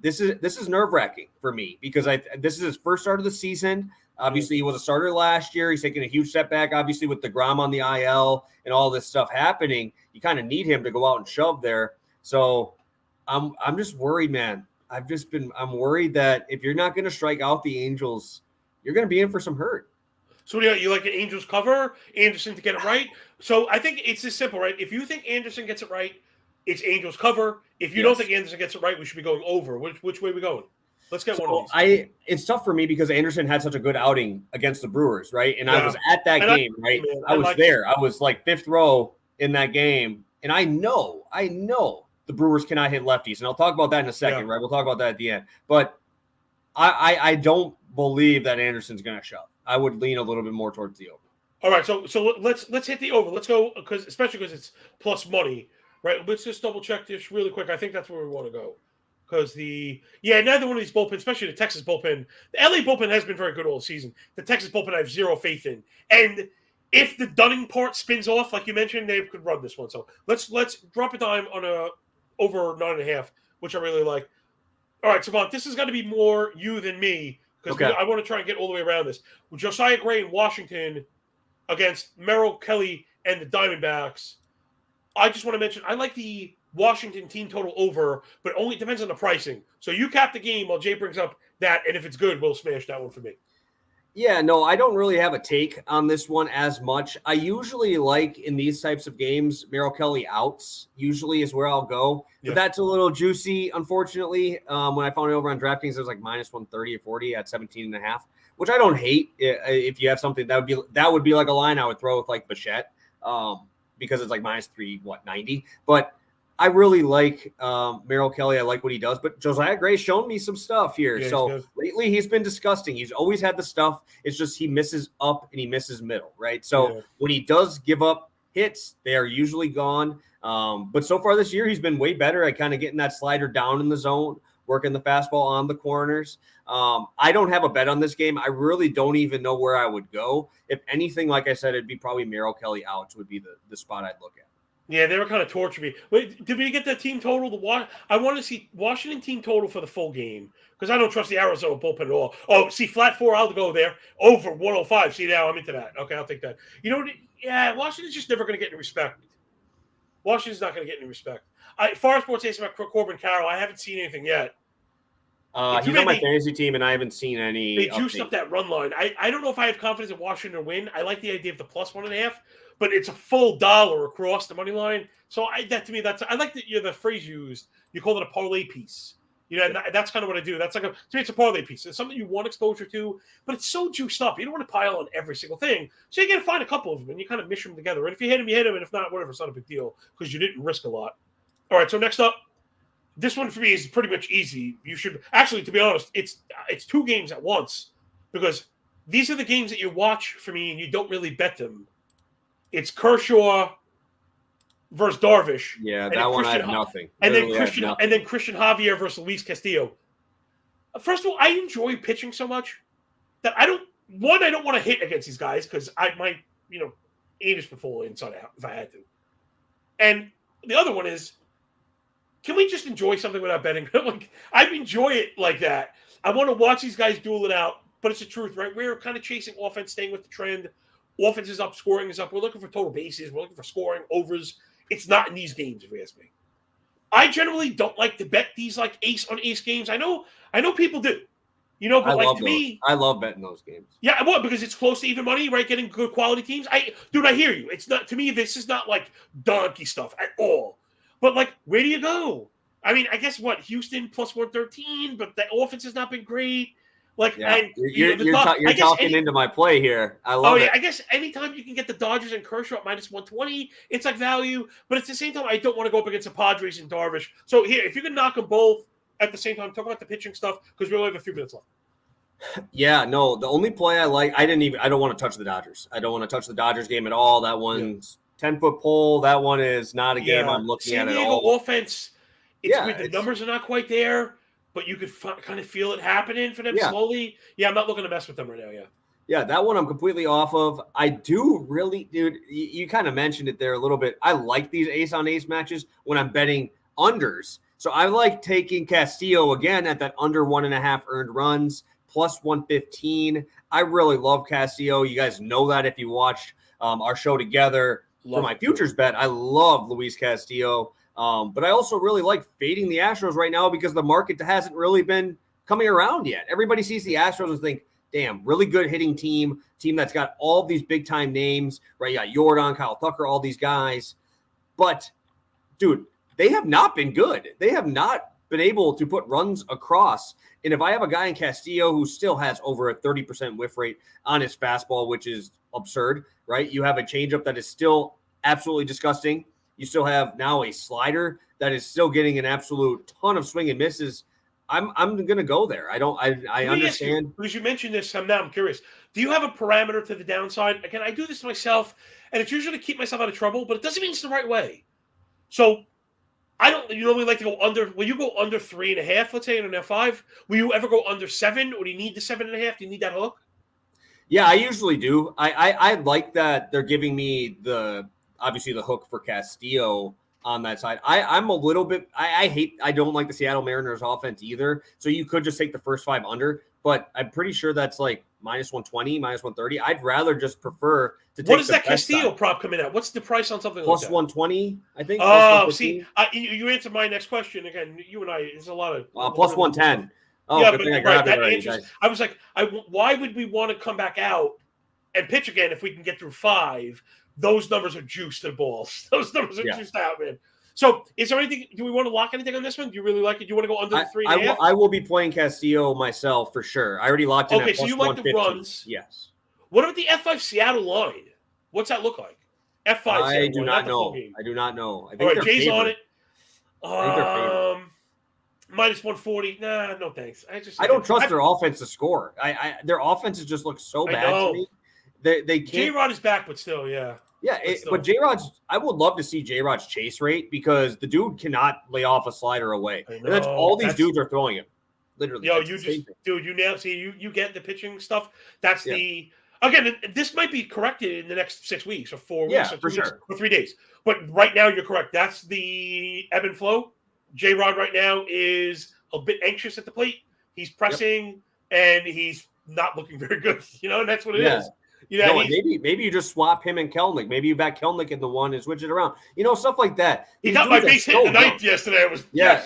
this is nerve-wracking for me because this is his first start of the season. Obviously, he was a starter last year. He's taking a huge step back, obviously, with DeGrom on the IL and all this stuff happening. You kind of need him to go out and shove there. So I'm just worried, man. I'm worried that if you're not going to strike out the Angels, you're going to be in for some hurt.
So you like an Angels cover, Anderson to get it right? So I think it's this simple, right? If you think Anderson gets it right, it's Angels cover. If you don't think Anderson gets it right, we should be going over. Which way are we going? Let's get one of these.
It's tough for me because Anderson had such a good outing against the Brewers, right? And I was at that game, right? I was there. I was like 5th row in that game. And I know the Brewers cannot hit lefties. And I'll talk about that in a second, right? We'll talk about that at the end. But I don't believe that Anderson's going to shove. I would lean a little bit more towards the over.
All right, so let's hit the over. Let's go especially because it's plus money, right? Let's just double check this really quick. I think that's where we want to go. Because neither one of these bullpens, especially the Texas bullpen, the LA bullpen has been very good all season. The Texas bullpen I have zero faith in. And if the Dunning part spins off, like you mentioned, they could run this one. So let's drop a dime on a over 9.5, which I really like. All right, Savant, this is going to be more you than me because I want to try and get all the way around this. With Josiah Gray in Washington against Merrill Kelly and the Diamondbacks, I just want to mention I like the Washington team total over, but only depends on the pricing. So you cap the game while Jay brings up that, and if it's good, we'll smash that one for me.
Yeah, no, I don't really have a take on this one as much. I usually like in these types of games, Merrill Kelly outs usually is where I'll go. But that's a little juicy, unfortunately. When I found it over on DraftKings, it was like minus 130 or 40 at 17.5, which I don't hate. If you have something that would be like a line I would throw with like Bichette, because it's like minus 390. But I really like Merrill Kelly. I like what he does, but Josiah Gray's shown me some stuff here.
Yeah,
so lately he's been disgusting. He's always had the stuff. It's just he misses up and he misses middle, right? So when he does give up hits, they are usually gone. But so far this year, he's been way better at kind of getting that slider down in the zone, working the fastball on the corners. I don't have a bet on this game. I really don't even know where I would go. If anything, like I said, it'd be probably Merrill Kelly outs would be the spot I'd look at.
Yeah, they were kind of torturing me. Wait, did we get that team total? I want to see Washington team total for the full game because I don't trust the Arizona bullpen at all. Oh, see, flat 4, I'll go there. Over 105. See, now I'm into that. Okay, I'll take that. You know what? Yeah, Washington's just never going to get any respect. Washington's not going to get any respect. Forest Sports says about Corbin Carroll. I haven't seen anything yet.
He's on my fantasy team, and I haven't seen any.
They juiced up that run line. I don't know if I have confidence in Washington to win. I like the idea of the plus 1.5. But it's a full dollar across the money line. So I like the phrase you used. You call it a parlay piece. You know, and that's kind of what I do. That's like to me, it's a parlay piece. It's something you want exposure to, but it's so juiced up. You don't want to pile on every single thing. So you got to find a couple of them and you kind of mish them together. And if you hit them, you hit them. And if not, whatever, it's not a big deal because you didn't risk a lot. All right. So next up, this one for me is pretty much easy. You should actually, to be honest, it's 2 games at once because these are the games that you watch for me and you don't really bet them. It's Kershaw versus Darvish.
Yeah, that one I have nothing.
And then Christian Javier versus Luis Castillo. First of all, I enjoy pitching so much that I don't want to hit against these guys because I might, anus would fall inside out if I had to. And the other one is, can we just enjoy something without betting? Like, I enjoy it like that. I want to watch these guys duel it out, but it's the truth, right? We're kind of chasing offense, staying with the trend. Offense is up, scoring is up. We're looking for total bases. We're looking for scoring, overs. It's not in these games, if you ask me. I generally don't like to bet these like ace on ace games. I know people do. But like to me,
I love betting those games.
Yeah, well, because it's close to even money, right? Getting good quality teams. I hear you. It's not, to me, this is not like donkey stuff at all. But like, where do you go? I mean, I guess Houston plus 113, but the offense has not been great. Like,
yeah. You're talking into my play here. I love it.
I guess anytime you can get the Dodgers and Kershaw at minus 120, it's like value. But at the same time, I don't want to go up against the Padres and Darvish. So here, if you can knock them both at the same time, talk about the pitching stuff because we only have a few minutes left.
Yeah, no, the only play I like, I don't want to touch the Dodgers. I don't want to touch the Dodgers game at all. That one's 10-foot pole. That one is not a game I'm looking at at all.
San Diego offense, the numbers are not quite there. But you could kind of feel it happening for them slowly. Yeah, I'm not looking to mess with them right now,
Yeah, that one I'm completely off of. I do really, dude, you kind of mentioned it there a little bit. I like these ace-on-ace matches when I'm betting unders. So I like taking Castillo again at that under 1.5 earned runs, plus 115. I really love Castillo. You guys know that if you watched our show together for my futures bet. I love Luis Castillo. But I also really like fading the Astros right now because the market hasn't really been coming around yet. Everybody sees the Astros and think, damn, really good hitting team that's got all these big-time names, right? You got Jordan, Kyle Tucker, all these guys. But, dude, they have not been good. They have not been able to put runs across. And if I have a guy in Castillo who still has over a 30% whiff rate on his fastball, which is absurd, right? You have a changeup that is still absolutely disgusting. You still have now a slider that is still getting an absolute ton of swing and misses. I'm going to go there. I understand.
Because you mentioned this, I'm curious. Do you have a parameter to the downside? Again, I do this myself, and it's usually to keep myself out of trouble, but it doesn't mean it's the right way. So you normally like to go under. Will you go under 3.5, let's say, in an F5? Will you ever go under 7, or do you need the 7.5? Do you need that hook?
Yeah, I usually do. I like that they're giving me obviously the hook for Castillo on that side. I'm a little bit, I don't like the Seattle Mariners offense either. So you could just take the first 5 under, but I'm pretty sure that's like minus 120, minus 130. I'd rather just prefer to take
What does that Castillo prop coming at? What's the price on something
plus
like that?
120, I think.
Oh, see, you answered my next question. Again, you and I, there's a lot of.
Plus 110. Oh,
yeah,
good
but
thing I
right,
grabbed it
that
already.
answers.
Nice.
I was like, why would we want to come back out and pitch again if we can get through 5? Those numbers are juiced to the balls. Those numbers are
Yeah.
juiced out, man. So, is there anything? Do we want to lock anything on this one? Do you really like it? Do you want to go under the 3.5?
I will be playing Castillo myself for sure. I already locked in
Okay,
at
so
plus
you like the
115.
runs.
Yes.
What about the F5 Seattle line? What's that look like? F5
I
Seattle
do
line,
not
the full
know.
game.
I do not know. I think
All right,
they're
Jay's
favored.
on it.
I think they're favored.
Minus 140. Nah, no thanks.
I don't trust their offense to score. Their offenses just look so bad to me. They can't.
J-Rod is back, but still, yeah.
Yeah, but J-Rod's, I would love to see J-Rod's chase rate because the dude cannot lay off a slider away. And that's all these dudes are throwing him. Literally.
Yo, you nailed. See, you get the pitching stuff. That's again, this might be corrected in the next 6 weeks or 4 weeks or 2 weeks or 3 days. But right now, you're correct. That's the ebb and flow. J-Rod right now is a bit anxious at the plate. He's pressing and he's not looking very good. And that's what it is.
Maybe you just swap him and Kelnick. Maybe you back Kelnick in the one and switch it around. Stuff like that.
He got my base hit in the ninth yesterday. It was
yeah.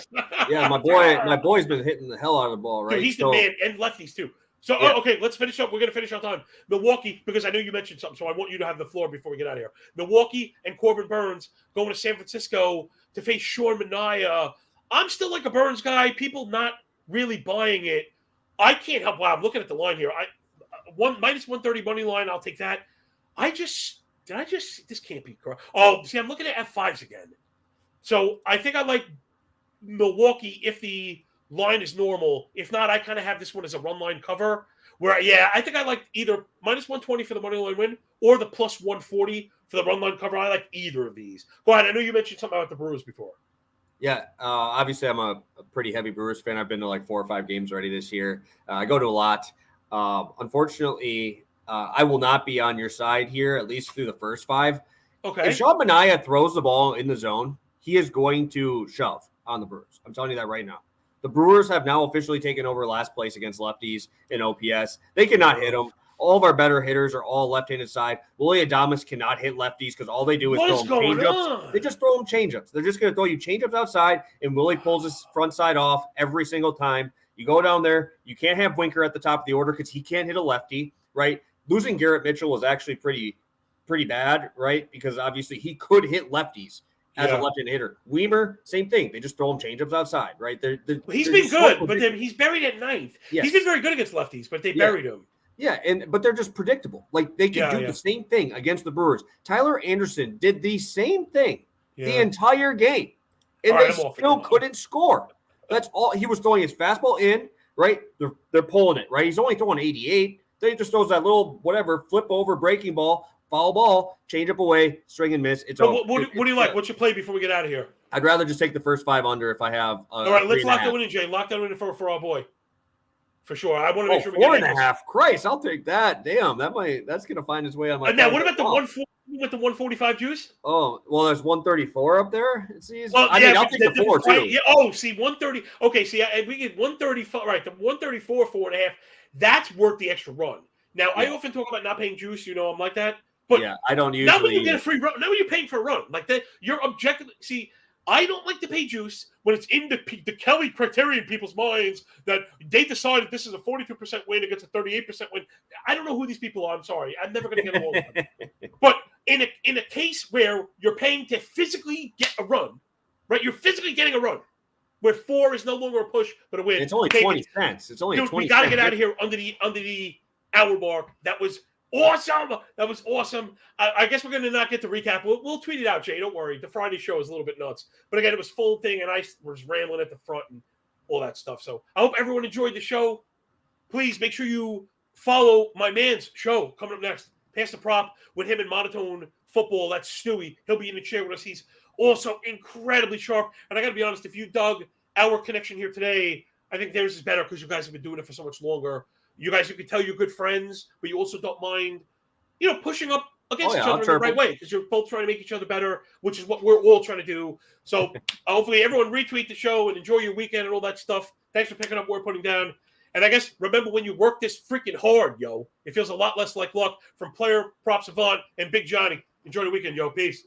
My boy's been hitting the hell out of the ball, right?
Dude, he's the man, and lefties too. So okay, let's finish up. We're gonna finish our time. Milwaukee, because I know you mentioned something, so I want you to have the floor before we get out of here. Milwaukee and Corbin Burns going to San Francisco to face Sean Manaea. I'm still like a Burns guy. People not really buying it. I can't help. Wow, I'm looking at the line here. Minus 130 money line. I'll take that. This can't be correct. Oh, see, I'm looking at F5's again. So I think I like Milwaukee if the line is normal. If not, I kind of have this one as a run line cover. Where I think I like either minus 120 for the money line win or the plus 140 for the run line cover. I like either of these. Go ahead. I know you mentioned something about the Brewers before.
Yeah, obviously I'm a pretty heavy Brewers fan. I've been to like 4 or 5 games already this year. I go to a lot. Unfortunately, I will not be on your side here, at least through the first 5.
Okay.
If Sean Manaea throws the ball in the zone, he is going to shove on the Brewers. I'm telling you that right now. The Brewers have now officially taken over last place against lefties in OPS. They cannot hit them. All of our better hitters are all left-handed side. Willie Adames cannot hit lefties because all they do is throw them changeups. They just throw them changeups. They're just going to throw you changeups outside, and Willie pulls his front side off every single time. You go down there. You can't have Winker at the top of the order because he can't hit a lefty, right? Losing Garrett Mitchell was actually pretty bad, right? Because obviously he could hit lefties as a left-handed hitter. Weimer, same thing. They just throw him changeups outside, right?
He's been good, but he's buried at 9th. Yes. He's been very good against lefties, but they buried him.
Yeah, but they're just predictable. Like they can do the same thing against the Brewers. Tyler Anderson did the same thing the entire game, and they still couldn't score. That's all. He was throwing his fastball in, right? They're pulling it, right? He's only throwing 88. Then he just throws that little whatever flip over breaking ball, foul ball, change up away, string and miss. It's over.
What do you like? What's your play before we get out of here?
I'd rather just take the first 5 under if I have.
All right, let's lock that one in, Jay. Lock that one in for our boy. For sure. I want to make sure we
get 4.5. Christ, I'll take that. Damn, that's gonna find its way on my.
Now, what about the 145 juice?
Oh, well, there's 134 up there.
Well,
I'll take the 4 too.
Yeah, 130. Okay, see, we get 135. Right, the 134 4.5. That's worth the extra run. Now, I often talk about not paying juice. I'm like that. But
I don't usually.
Now when you get a free run, now when you're paying for a run, like that, you're objectively. See, I don't like to pay juice when it's in the Kelly criteria in people's minds that they decided this is a 42% win against a 38% win. I don't know who these people are. I'm sorry. I'm never going to get along with them. But in a case where you're paying to physically get a run, right? You're physically getting a run where 4 is no longer a push but a win.
It's only 20 cents. It's only 20 cents.
We got to get out of here under the hour mark. That was awesome. That was awesome. I guess we're going to not get the recap. We'll tweet it out, Jay. Don't worry. The Friday show is a little bit nuts. But again, it was full thing, and I was rambling at the front and all that stuff. So I hope everyone enjoyed the show. Please make sure you follow my man's show coming up next. Pass the prop with him in Monotone Football. That's Stewie. He'll be in the chair with us. He's also incredibly sharp. And I got to be honest, if you dug our connection here today, I think theirs is better because you guys have been doing it for so much longer. You can tell you're good friends, but you also don't mind, pushing up against each other in the right way because you're both trying to make each other better, which is what we're all trying to do. So hopefully everyone retweet the show and enjoy your weekend and all that stuff. Thanks for picking up what we're putting down. And I guess remember when you work this freaking hard, it feels a lot less like luck from Player Prop Savant and Big Johnny. Enjoy the weekend, yo. Peace.